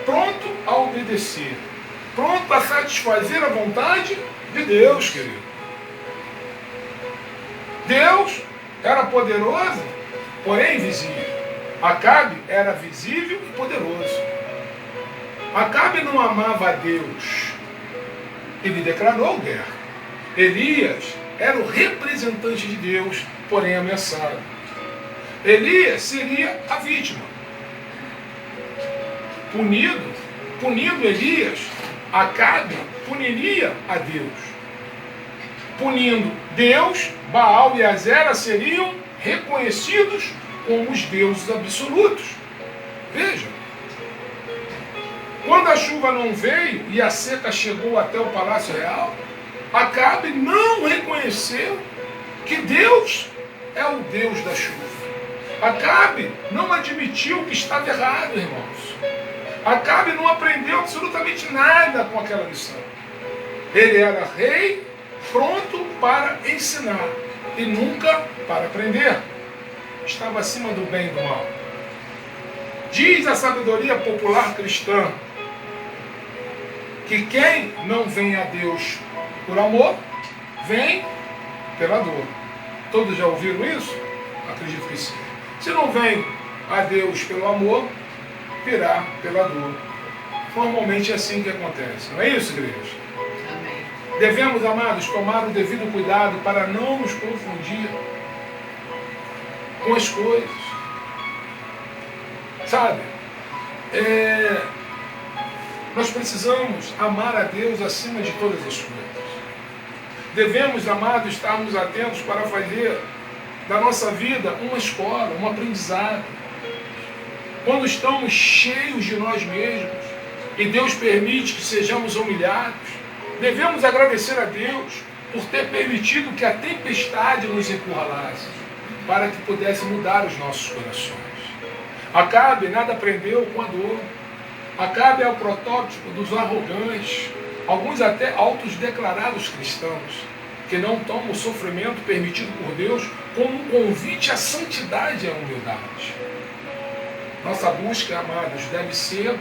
pronto a obedecer, pronto a satisfazer a vontade de Deus, querido. Deus era poderoso, porém invisível. Acabe era visível e poderoso. Acabe não amava a Deus. Ele declarou guerra. Elias era o representante de Deus, porém ameaçado. Elias seria a vítima. Punindo Elias, Acabe puniria a Deus. Punindo Deus, Baal e Azera seriam reconhecidos como os deuses absolutos. Veja, quando a chuva não veio e a seca chegou até o Palácio Real, Acabe não reconheceu que Deus é o Deus da chuva. Acabe não admitiu que estava errado, irmãos. Acabe não aprendeu absolutamente nada com aquela lição. Ele era rei, pronto para ensinar e nunca para aprender. Estava acima do bem e do mal. Diz a sabedoria popular cristã que quem não vem a Deus por amor, vem pela dor. Todos já ouviram isso? Acredito que sim. Se não vem a Deus pelo amor, virá pela dor. Normalmente é assim que acontece. Não é isso, igreja? Amém. Devemos, amados, tomar o devido cuidado para não nos confundir com as coisas. Sabe? Nós precisamos amar a Deus acima de todas as coisas. Devemos, amados, estarmos atentos para fazer da nossa vida uma escola, um aprendizado. Quando estamos cheios de nós mesmos e Deus permite que sejamos humilhados, devemos agradecer a Deus por ter permitido que a tempestade nos encurralasse, para que pudesse mudar os nossos corações. Acabe nada aprendeu com a dor. Acabe é o protótipo dos arrogantes, alguns até autodeclarados cristãos, que não tomam o sofrimento permitido por Deus como um convite à santidade e à humildade. Nossa busca, amados, deve ser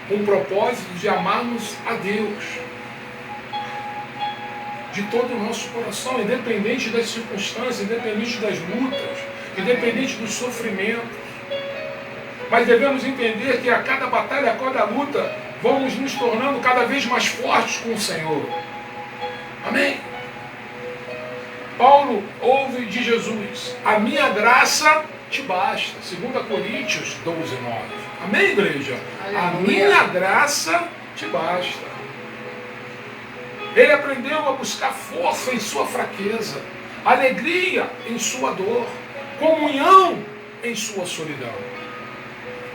com o propósito de amarmos a Deus de todo o nosso coração, independente das circunstâncias, independente das lutas, independente dos sofrimentos. Mas devemos entender que a cada batalha, a cada luta, vamos nos tornando cada vez mais fortes com o Senhor. Amém? Paulo ouve de Jesus: a minha graça te basta. 2 Coríntios 12:9. Amém, igreja? A minha graça te basta. Ele aprendeu a buscar força em sua fraqueza, alegria em sua dor, comunhão em sua solidão.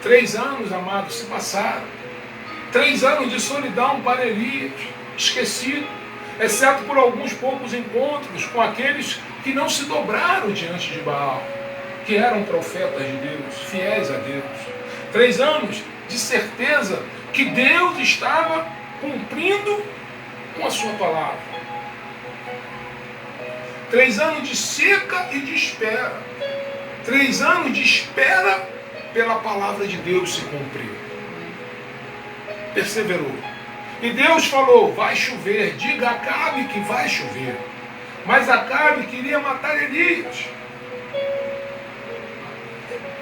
3 anos, amados, se passaram. 3 anos de solidão para Elias, esquecido. exceto por alguns poucos encontros com aqueles que não se dobraram diante de Baal, que eram profetas de Deus, fiéis a Deus. 3 anos de certeza que Deus estava cumprindo com a sua palavra. 3 anos de seca e de espera. 3 anos de espera pela palavra de Deus se cumprir. Perseverou. E Deus falou, vai chover, diga a Acabe que vai chover. Mas Acabe queria matar Elias.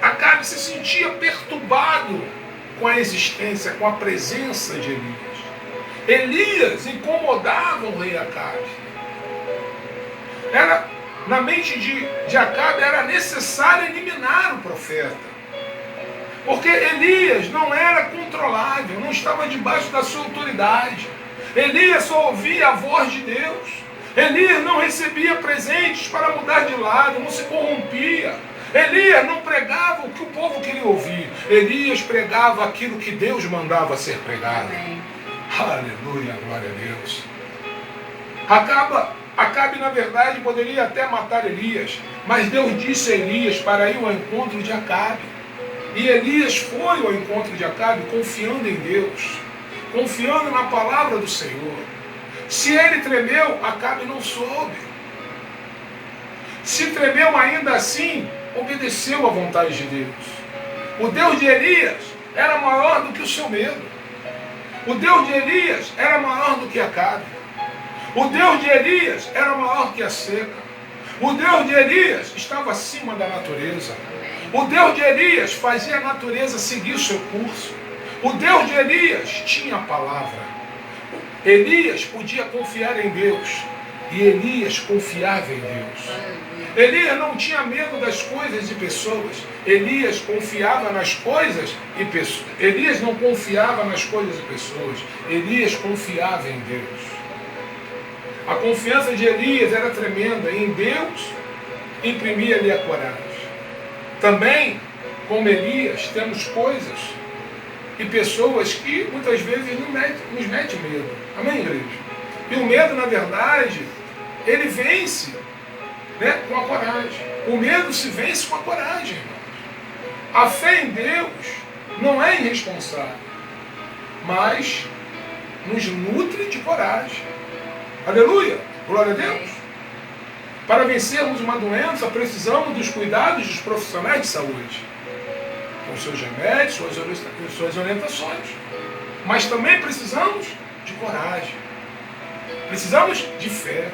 Acabe se sentia perturbado com a existência, com a presença de Elias. Elias incomodava o rei Acabe. Na mente de Acabe era necessário eliminar o profeta. Porque Elias não era controlável, não estava debaixo da sua autoridade. Elias só ouvia a voz de Deus. Elias não recebia presentes para mudar de lado, não se corrompia. Elias não pregava o que o povo queria ouvir. Elias pregava aquilo que Deus mandava ser pregado. Amém. Aleluia, glória a Deus. Acabe, na verdade, poderia até matar Elias, mas Deus disse a Elias para ir ao encontro de Acabe. E Elias foi ao encontro de Acabe confiando em Deus, confiando na palavra do Senhor. Se ele tremeu, Acabe não soube. Se tremeu ainda assim, obedeceu à vontade de Deus. O Deus de Elias era maior do que o seu medo. O Deus de Elias era maior do que Acabe. O Deus de Elias era maior que a seca. O Deus de Elias estava acima da natureza. O Deus de Elias fazia a natureza seguir o seu curso. O Deus de Elias tinha a palavra. Elias podia confiar em Deus. E Elias confiava em Deus. Elias não tinha medo das coisas e pessoas. Elias confiava nas coisas e pessoas. Elias não confiava nas coisas e pessoas. Elias confiava em Deus. A confiança de Elias era tremenda. E em Deus imprimia-lhe a coragem. Também, como Elias, temos coisas e pessoas que muitas vezes nos metem medo. Amém, igreja? E o medo, na verdade, ele vence, né, com a coragem. O medo se vence com a coragem, irmãos. A fé em Deus não é irresponsável, mas nos nutre de coragem. Aleluia! Glória a Deus! Para vencermos uma doença, precisamos dos cuidados dos profissionais de saúde, com seus remédios, suas orientações. Mas também precisamos de coragem. Precisamos de fé.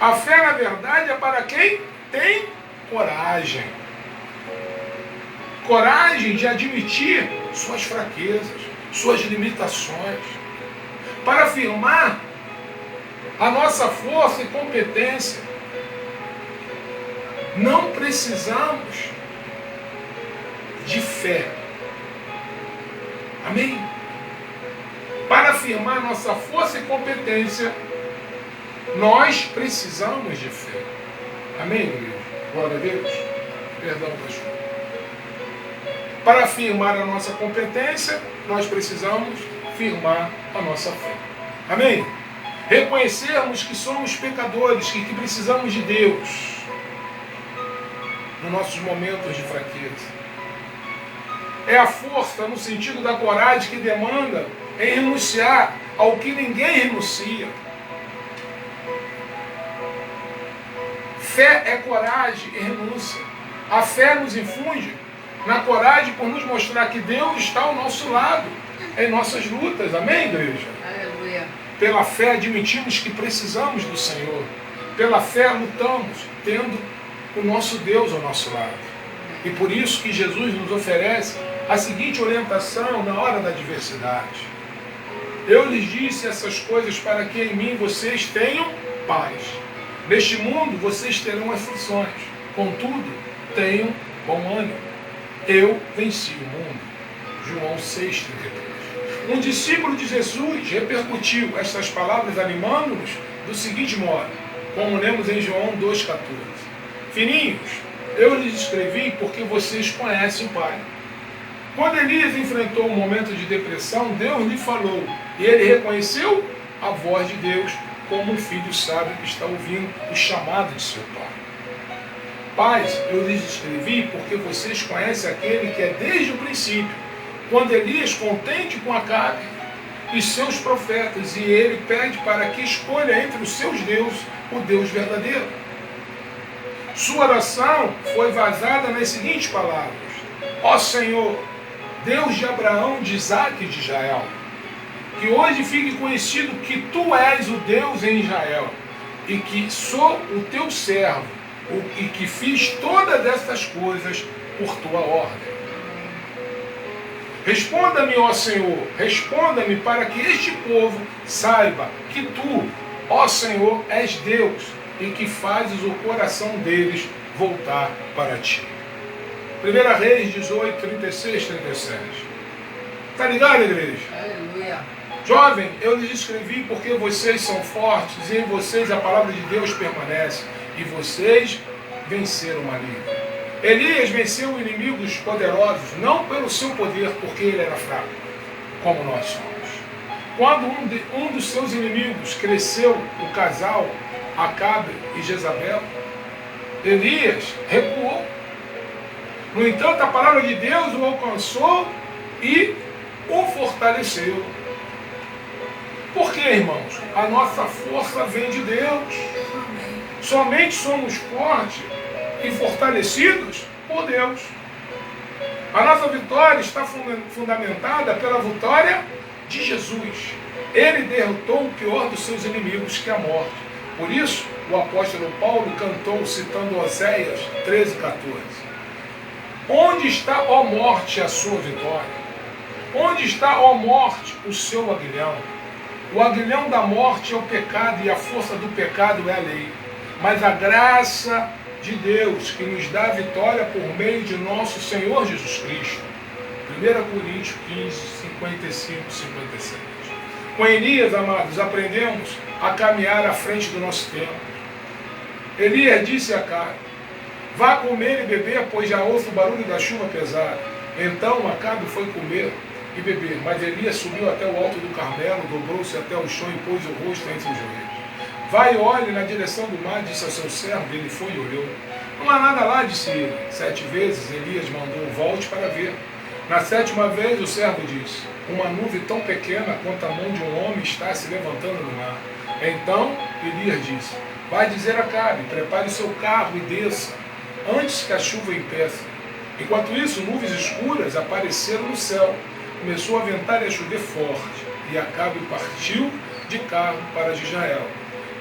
A fé, na verdade, é para quem tem coragem. Coragem de admitir suas fraquezas, suas limitações. Para afirmar a nossa força e competência. Não precisamos de fé. Amém? Para afirmar nossa força e competência, nós precisamos de fé. Amém, igreja? Glória a Deus. Perdão, pastor. Para afirmar a nossa competência, nós precisamos firmar a nossa fé. Amém? Reconhecermos que somos pecadores e que precisamos de Deus nos nossos momentos de fraqueza. É a força no sentido da coragem que demanda em renunciar ao que ninguém renuncia. Fé é coragem e renúncia. A fé nos infunde na coragem por nos mostrar que Deus está ao nosso lado em nossas lutas. Amém, igreja? Aleluia. Pela fé admitimos que precisamos do Senhor. Pela fé lutamos, tendo o nosso Deus ao nosso lado. E por isso que Jesus nos oferece a seguinte orientação na hora da adversidade. Eu lhes disse essas coisas para que em mim vocês tenham paz. Neste mundo vocês terão aflições. Contudo, tenham bom ânimo. Eu venci o mundo. João 6,33. Um discípulo de Jesus repercutiu estas palavras animando-nos do seguinte modo, como lemos em João 2,14. Filhinhos, eu lhes escrevi porque vocês conhecem o Pai. Quando Elias enfrentou um momento de depressão, Deus lhe falou, e ele reconheceu a voz de Deus como um filho sábio que está ouvindo o chamado de seu pai. Pais, eu lhes escrevi porque vocês conhecem aquele que é desde o princípio, quando Elias, contente com Acabe e seus profetas, e ele pede para que escolha entre os seus deuses o Deus verdadeiro. Sua oração foi vazada nas seguintes palavras: ó Senhor, Deus de Abraão, de Isaque e de Israel, que hoje fique conhecido que tu és o Deus em Israel, e que sou o teu servo, e que fiz todas estas coisas por tua ordem. Responda-me, ó Senhor, responda-me, para que este povo saiba que tu, ó Senhor, és Deus, e que fazes o coração deles voltar para ti. 1 Reis 18, 36, 37. Está ligado, igreja? Aleluia. Jovem, eu lhes escrevi porque vocês são fortes, e em vocês a palavra de Deus permanece, e vocês venceram o maligno. Elias venceu inimigos poderosos, não pelo seu poder, porque ele era fraco, como nós somos. Quando um dos seus inimigos cresceu, o casal Acabe e Jezabel, Elias recuou. No entanto, a palavra de Deus o alcançou e o fortaleceu. Por quê, irmãos? A nossa força vem de Deus. Somente somos fortes e fortalecidos por Deus. A nossa vitória está fundamentada pela vitória de Jesus. Ele derrotou o pior dos seus inimigos, que é a morte. Por isso, o apóstolo Paulo cantou, citando Oséias 13, 14. Onde está, ó morte, a sua vitória? Onde está, ó morte, o seu aguilhão? O aguilhão da morte é o pecado, e a força do pecado é a lei. Mas a graça de Deus, que nos dá a vitória por meio de nosso Senhor Jesus Cristo. 1 Coríntios 15, 55, 56. Com Elias, amados, aprendemos a caminhar à frente do nosso tempo. Elias disse a Acabe: vá comer e beber, pois já ouço o barulho da chuva pesada. Então Acabe foi comer e beber, mas Elias subiu até o alto do Carmelo, dobrou-se até o chão e pôs o rosto entre os joelhos. Vai e olhe na direção do mar, disse ao seu servo. Ele foi e olhou. Não há nada lá, disse ele. 7 vezes Elias mandou: volte para ver. Na 7ª vez o servo disse: uma nuvem tão pequena quanto a mão de um homem está se levantando no mar. Então Elias disse: vai dizer a Acabe, prepare o seu carro e desça, antes que a chuva impeça. Enquanto isso, nuvens escuras apareceram no céu. Começou a ventar e a chover forte, e Acabe partiu de carro para Israel.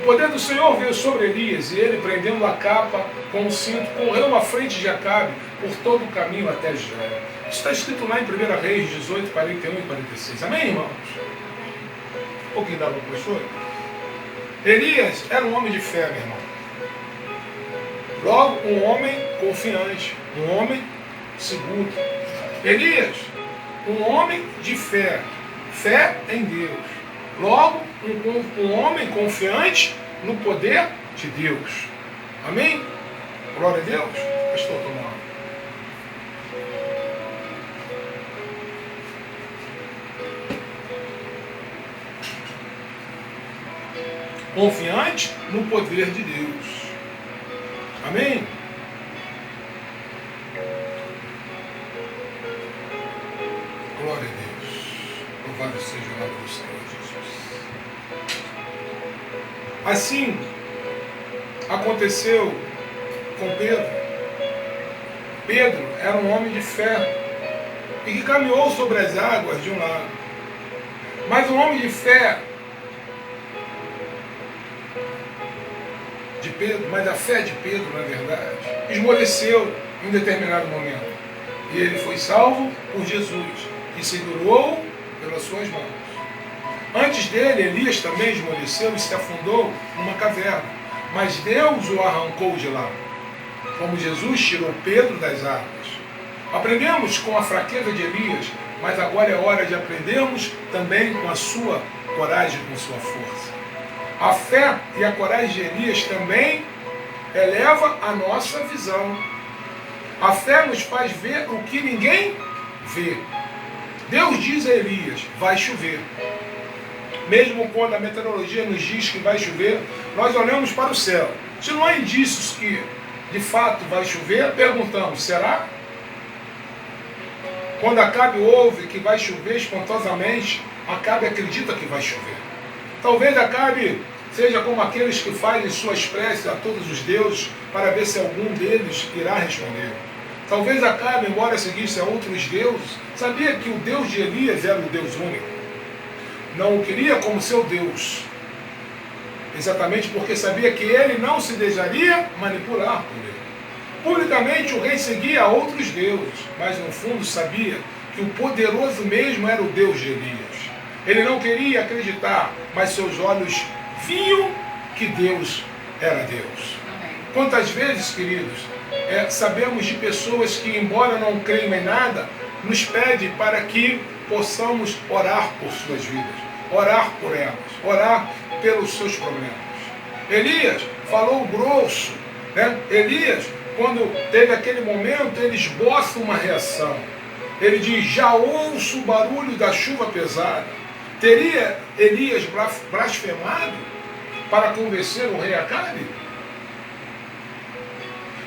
O poder do Senhor veio sobre Elias, e ele, prendendo a capa com o cinto, correu à frente de Acabe por todo o caminho até Israel. Isso está escrito lá em 1 Reis 18, 41 e 46. Amém, irmãos? Um pouquinho da professora. Elias era um homem de fé, meu irmão. Logo, um homem confiante, um homem seguro. Elias, um homem de fé, fé em Deus. Logo, um homem confiante no poder de Deus. Amém? Glória a Deus. Pastor, tomando. Confiante no poder de Deus. Amém? Glória a Deus. Louvado seja o nome do Senhor Jesus. Assim aconteceu com Pedro. Pedro era um homem de fé e que caminhou sobre as águas de um lago. Mas um homem de fé de Pedro, mas a fé de Pedro, na verdade, esmoreceu em um determinado momento. E ele foi salvo por Jesus e segurou pelas suas mãos. Antes dele, Elias também esmoreceu e se afundou numa caverna. Mas Deus o arrancou de lá, como Jesus tirou Pedro das águas. Aprendemos com a fraqueza de Elias, mas agora é hora de aprendermos também com a sua coragem, com sua força. A fé e a coragem de Elias também eleva a nossa visão. A fé nos faz ver o que ninguém vê. Deus diz a Elias: vai chover. Mesmo quando a meteorologia nos diz que vai chover, nós olhamos para o céu. Se não há indícios que de fato vai chover, perguntamos, será? Quando Acabe ouve que vai chover espantosamente, Acabe acredita que vai chover. Talvez Acabe seja como aqueles que fazem suas preces a todos os deuses para ver se algum deles irá responder. Talvez Acabe, embora seguisse a outros deuses, sabia que o Deus de Elias era o Deus único. Não o queria como seu Deus, exatamente porque sabia que ele não se deixaria manipular por ele. Publicamente o rei seguia a outros deuses, mas no fundo sabia que o poderoso mesmo era o Deus de Elias. Ele não queria acreditar, mas seus olhos viam que Deus era Deus. Quantas vezes, queridos, sabemos de pessoas que, embora não creiam em nada, nos pedem para que possamos orar por suas vidas, orar por elas, orar pelos seus problemas. Elias falou grosso, né? Elias, quando teve aquele momento, ele esboça uma reação. Ele diz, já ouço o barulho da chuva pesada. Teria Elias blasfemado para convencer o rei Acabe?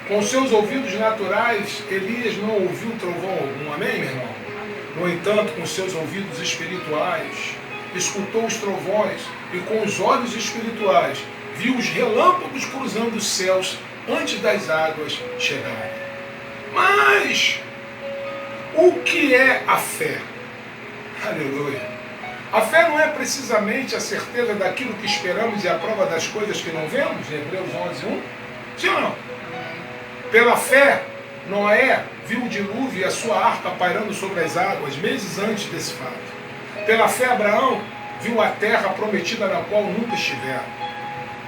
Com seus ouvidos naturais, Elias não ouviu trovão algum. Amém, meu irmão? No entanto, com seus ouvidos espirituais, escutou os trovões e com os olhos espirituais, viu os relâmpagos cruzando os céus antes das águas chegarem. Mas, o que é a fé? Aleluia! A fé não é precisamente a certeza daquilo que esperamos e a prova das coisas que não vemos? Hebreus 11:1? Sim ou não? Pela fé, Noé viu o dilúvio e a sua arca pairando sobre as águas meses antes desse fato. Pela fé, Abraão viu a terra prometida na qual nunca estiveram.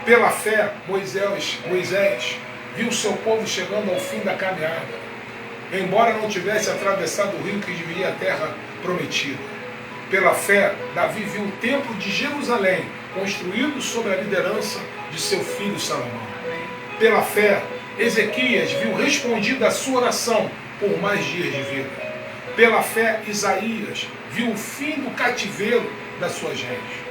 Pela fé, Moisés viu o seu povo chegando ao fim da caminhada, embora não tivesse atravessado o rio que dividia a terra prometida. Pela fé, Davi viu o templo de Jerusalém construído sob a liderança de seu filho Salomão. Pela fé, Ezequias viu respondida a sua oração por mais dias de vida. Pela fé, Isaías viu o fim do cativeiro da sua gente.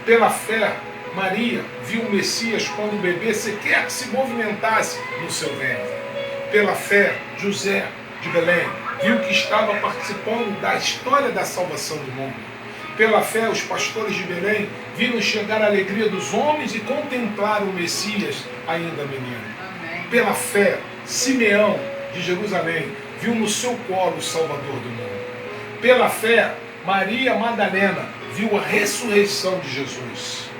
Pela fé, Maria viu o Messias quando o bebê sequer se movimentasse no seu ventre. Pela fé, José de Belém viu que estava participando da história da salvação do mundo. Pela fé, os pastores de Belém viram chegar a alegria dos homens e contemplaram o Messias ainda menino. Amém. Pela fé, Simeão de Jerusalém viu no seu colo o Salvador do mundo. Pela fé, Maria Madalena viu a ressurreição de Jesus.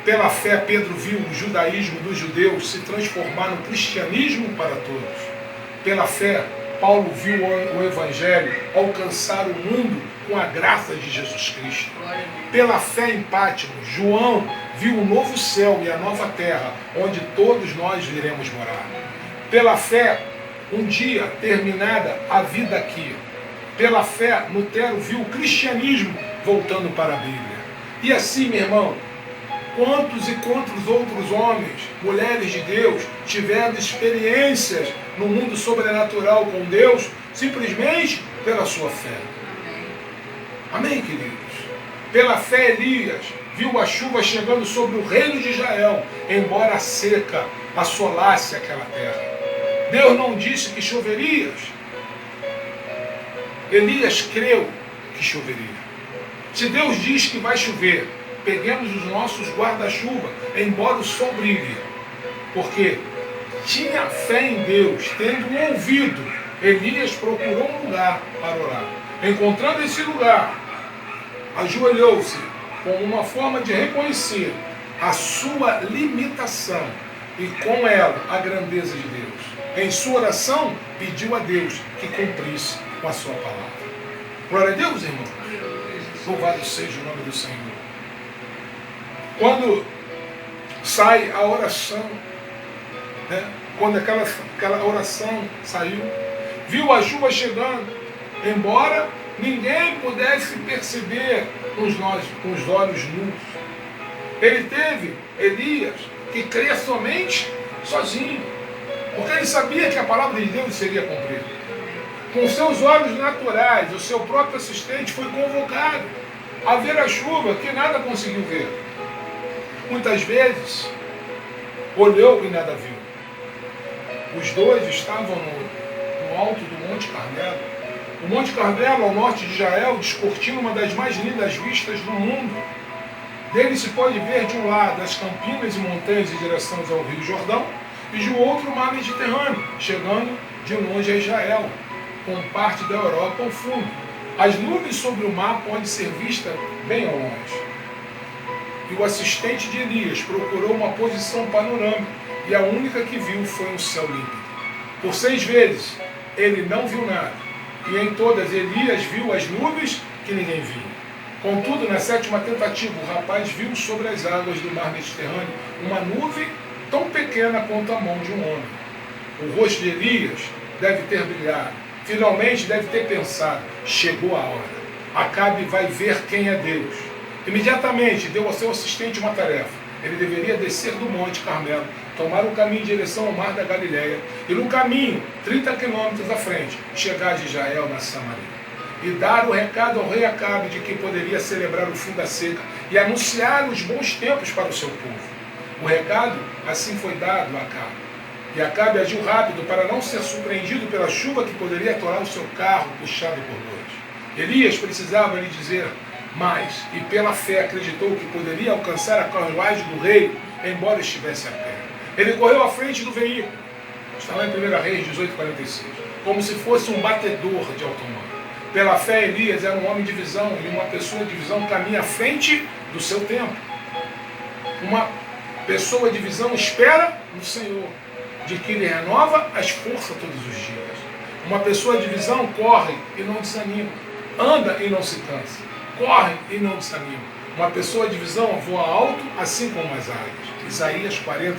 Pela fé, Pedro viu o judaísmo dos judeus se transformar no cristianismo para todos. Pela fé, Paulo viu o Evangelho alcançar o mundo com a graça de Jesus Cristo. Pela fé em Pátimo, João viu o novo céu e a nova terra, onde todos nós iremos morar. Pela fé, um dia terminada a vida aqui. Pela fé, Lutero viu o cristianismo voltando para a Bíblia. E assim, meu irmão, quantos e quantos outros homens, mulheres de Deus, tiveram experiências no mundo sobrenatural com Deus, simplesmente pela sua fé. Amém, queridos? Pela fé, Elias viu a chuva chegando sobre o reino de Israel, embora a seca assolasse aquela terra. Deus não disse que choveria. Elias creu que choveria. Se Deus diz que vai chover, peguemos os nossos guarda-chuva, embora o sol brilhe. Porque tinha fé em Deus, tendo ouvido, Elias procurou um lugar para orar. Encontrando esse lugar, ajoelhou-se com uma forma de reconhecer a sua limitação e com ela a grandeza de Deus. Em sua oração, pediu a Deus que cumprisse com a sua palavra. Glória a Deus, irmão. Louvado seja o nome do Senhor. Quando sai a oração, né? Quando aquela oração saiu, viu a chuva chegando, embora ninguém pudesse perceber com os olhos nus. Ele teve, Elias, que crer somente sozinho, porque ele sabia que a palavra de Deus seria cumprida. Com seus olhos naturais, o seu próprio assistente foi convocado. a ver a chuva que nada conseguiu ver. Muitas vezes, olhou e nada viu. Os dois estavam no alto do Monte Carmelo. O Monte Carmelo, ao norte de Israel, descortina uma das mais lindas vistas do mundo. Dele se pode ver de um lado as campinas e montanhas em direção ao Rio Jordão, e de outro o mar Mediterrâneo, chegando de longe a Israel, com parte da Europa ao fundo. As nuvens sobre o mar podem ser vistas bem ao longe. E o assistente de Elias procurou uma posição panorâmica, e a única que viu foi um céu límpido. Por 6 vezes ele não viu nada, e em todas Elias viu as nuvens que ninguém via. Contudo, na 7ª tentativa, o rapaz viu sobre as águas do mar Mediterrâneo uma nuvem tão pequena quanto a mão de um homem. O rosto de Elias deve ter brilhado. Finalmente deve ter pensado: chegou a hora. Acabe vai ver quem é Deus. Imediatamente deu ao seu assistente uma tarefa. Ele deveria descer do Monte Carmelo, tomar o caminho em direção ao mar da Galileia, e no caminho, 30 quilômetros à frente, chegar de Israel na Samaria. E dar o recado ao rei Acabe de que poderia celebrar o fim da seca e anunciar os bons tempos para o seu povo. O recado assim foi dado a Acabe. E Acabe agiu rápido para não ser surpreendido pela chuva que poderia atolar o seu carro puxado por dois. Elias precisava lhe dizer mais, e pela fé acreditou que poderia alcançar a carruagem do rei, embora estivesse a pé. Ele correu à frente do veículo, está lá em 1 Reis 18:46, como se fosse um batedor de automóvel. Pela fé, Elias era um homem de visão, e uma pessoa de visão caminha à frente do seu tempo. Uma pessoa de visão espera no Senhor, de que Ele renova as forças todos os dias. Uma pessoa de visão corre e não desanima, anda e não se cansa, corre e não desanima. Uma pessoa de visão voa alto, assim como as águias. Isaías 40:31.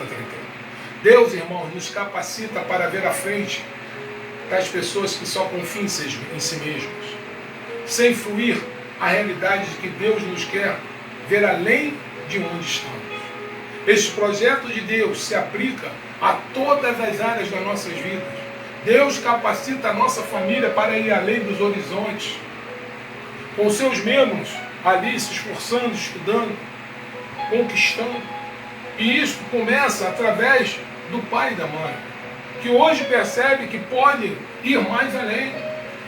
Deus, irmãos, nos capacita para ver à frente das pessoas que só confiam em si mesmos, sem fluir a realidade de que Deus nos quer ver além de onde estamos. Este projeto de Deus se aplica a todas as áreas das nossas vidas. Deus capacita a nossa família para ir além dos horizontes, com seus membros ali se esforçando, estudando, conquistando. E isso começa através do pai e da mãe, que hoje percebe que pode ir mais além,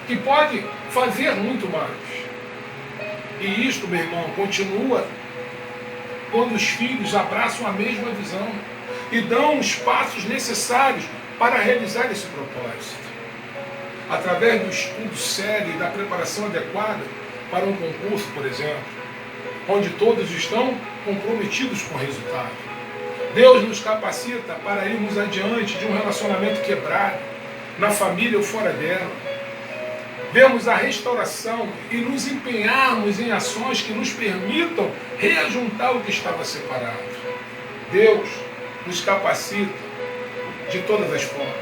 que pode fazer muito mais. E isto, meu irmão, continua quando os filhos abraçam a mesma visão e dão os passos necessários para realizar esse propósito. Através do estudo sério e da preparação adequada para um concurso, por exemplo, onde todos estão comprometidos com o resultado. Deus nos capacita para irmos adiante de um relacionamento quebrado, na família ou fora dela. Vermos a restauração e nos empenharmos em ações que nos permitam reajuntar o que estava separado. Deus nos capacita de todas as formas.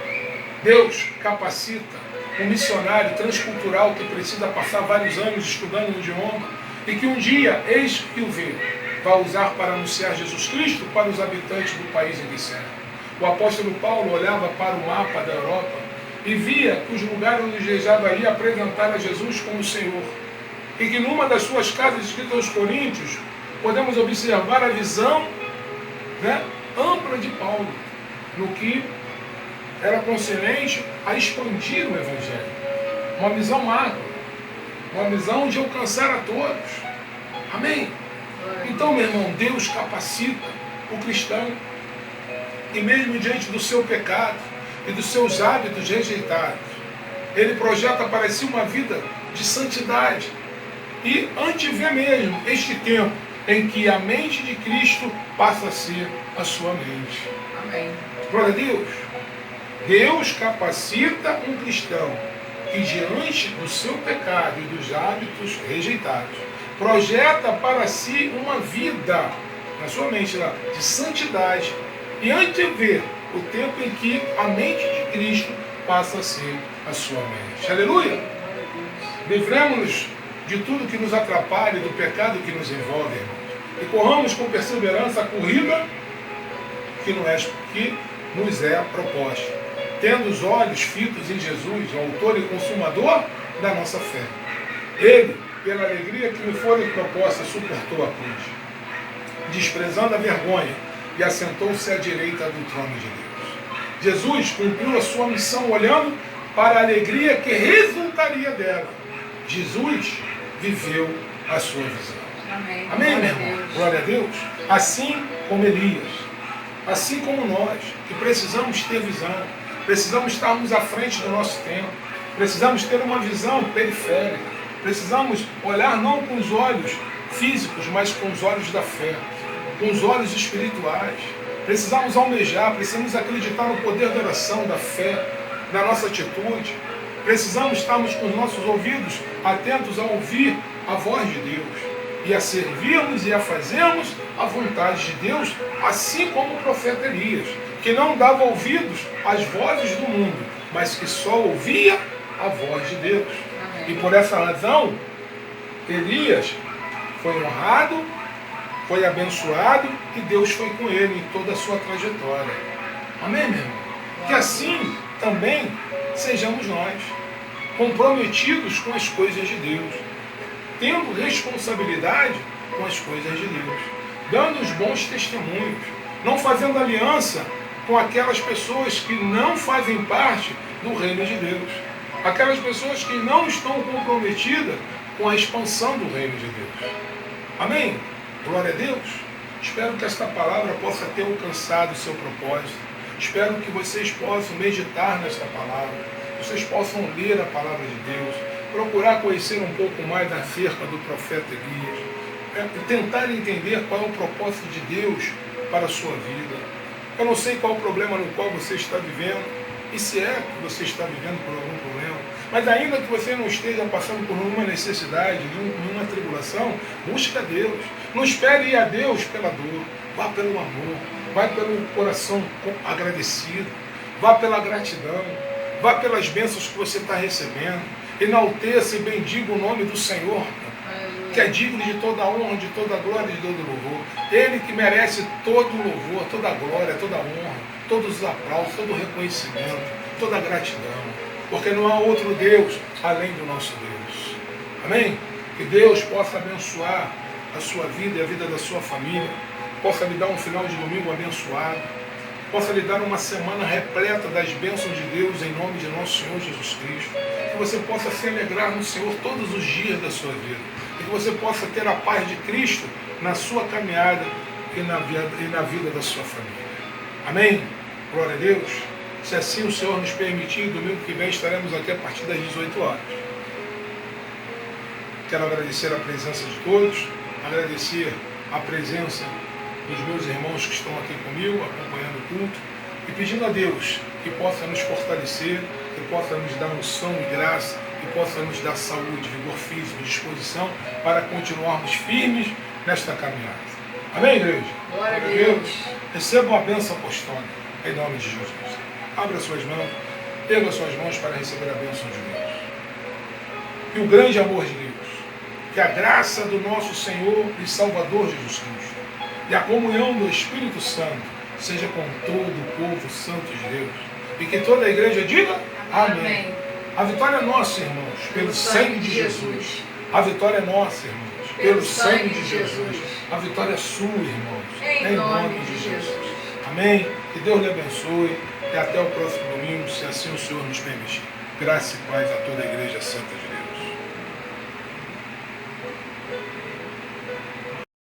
Deus capacita um missionário transcultural que precisa passar vários anos estudando um idioma e que um dia, eis que o vê, vai usar para anunciar Jesus Cristo para os habitantes do país em que serve. O apóstolo Paulo olhava para o mapa da Europa e via que os lugares onde desejava ir apresentar a Jesus como Senhor. E que numa das suas cartas escritas aos Coríntios, podemos observar a visão, ampla de Paulo, no que era concernente a expandir o Evangelho. Uma visão macro, uma visão de alcançar a todos. Amém? Então, meu irmão, Deus capacita o cristão, e mesmo diante do seu pecado e dos seus hábitos rejeitados, Ele projeta para si uma vida de santidade e antevê mesmo este tempo em que a mente de Cristo passa a ser a sua mente. Amém. Glória a Deus. Deus capacita um cristão que, diante do seu pecado e dos hábitos rejeitados, projeta para si uma vida, na sua mente lá, de santidade, e antevê o tempo em que a mente de Cristo passa a ser a sua mente. Aleluia! Livremos-nos de tudo que nos atrapalhe, do pecado que nos envolve, irmãos, e corramos com perseverança a corrida que nos é proposta, tendo os olhos fitos em Jesus, o autor e consumador da nossa fé. Ele pela alegria que lhe foi proposta, suportou a cruz, desprezando a vergonha, e assentou-se à direita do trono de Deus. Jesus cumpriu a sua missão olhando para a alegria que resultaria dela. Jesus viveu a sua visão. Amém. Amém, Glória meu a irmão? Deus. Glória a Deus. Assim como Elias, assim como nós, que precisamos ter visão, precisamos estarmos à frente do nosso tempo, precisamos ter uma visão periférica, precisamos olhar não com os olhos físicos, mas com os olhos da fé, com os olhos espirituais. Precisamos almejar, precisamos acreditar no poder da oração, da fé, da nossa atitude. Precisamos estarmos com os nossos ouvidos atentos a ouvir a voz de Deus e a servirmos e a fazermos a vontade de Deus, assim como o profeta Elias, que não dava ouvidos às vozes do mundo, mas que só ouvia a voz de Deus. Amém. E por essa razão, Elias foi honrado, foi abençoado e Deus foi com ele em toda a sua trajetória. Amém, meu irmão? Que assim também sejamos nós, comprometidos com as coisas de Deus, tendo responsabilidade com as coisas de Deus, dando os bons testemunhos, não fazendo aliança com aquelas pessoas que não fazem parte do reino de Deus, aquelas pessoas que não estão comprometidas com a expansão do reino de Deus. Amém? Glória a Deus. Espero que esta palavra possa ter alcançado o seu propósito. Espero que vocês possam meditar nesta palavra, vocês possam ler a palavra de Deus, procurar conhecer um pouco mais acerca do profeta Elias, tentar entender qual é o propósito de Deus para a sua vida. Eu não sei qual é o problema no qual você está vivendo, e se é que você está vivendo por algum problema, mas ainda que você não esteja passando por nenhuma necessidade, nenhuma tribulação, busque a Deus. Não espere ir a Deus pela dor, vá pelo amor, vá pelo coração agradecido, vá pela gratidão, vá pelas bênçãos que você está recebendo, enalteça e bendiga o nome do Senhor, que é digno de toda a honra, de toda a glória e de todo o louvor. Ele que merece todo o louvor, toda a glória, toda a honra, todos os aplausos, todo o reconhecimento, toda a gratidão, porque não há outro Deus além do nosso Deus. Amém? Que Deus possa abençoar a sua vida e a vida da sua família, possa lhe dar um final de domingo abençoado, possa lhe dar uma semana repleta das bênçãos de Deus em nome de nosso Senhor Jesus Cristo, que você possa se alegrar no Senhor todos os dias da sua vida, e que você possa ter a paz de Cristo na sua caminhada e na vida da sua família. Amém? Glória a Deus. Se assim o Senhor nos permitir, domingo que vem estaremos aqui a partir das 18 horas. Quero agradecer a presença de todos, agradecer a presença dos meus irmãos que estão aqui comigo, acompanhando o culto, e pedindo a Deus que possa nos fortalecer, que possa nos dar unção e graça, que possa nos dar saúde, vigor físico, disposição para continuarmos firmes nesta caminhada. Amém, igreja? Glória a Deus. Receba a bênção apostólica, em nome de Jesus. Abra suas mãos, erga suas mãos para receber a bênção de Deus. E o grande amor de Deus, que a graça do nosso Senhor e Salvador Jesus Cristo, e a comunhão do Espírito Santo seja com todo o povo santo de Deus. E que toda a igreja diga amém. Amém. A vitória é nossa, irmãos, pelo sangue de Jesus. A vitória é nossa, irmãos, pelo sangue de Jesus. A vitória é sua, irmãos, Em nome de Jesus. Amém? Que Deus lhe abençoe e até o próximo domingo, se assim o Senhor nos permitir. Graça e paz a toda a igreja santa de Deus.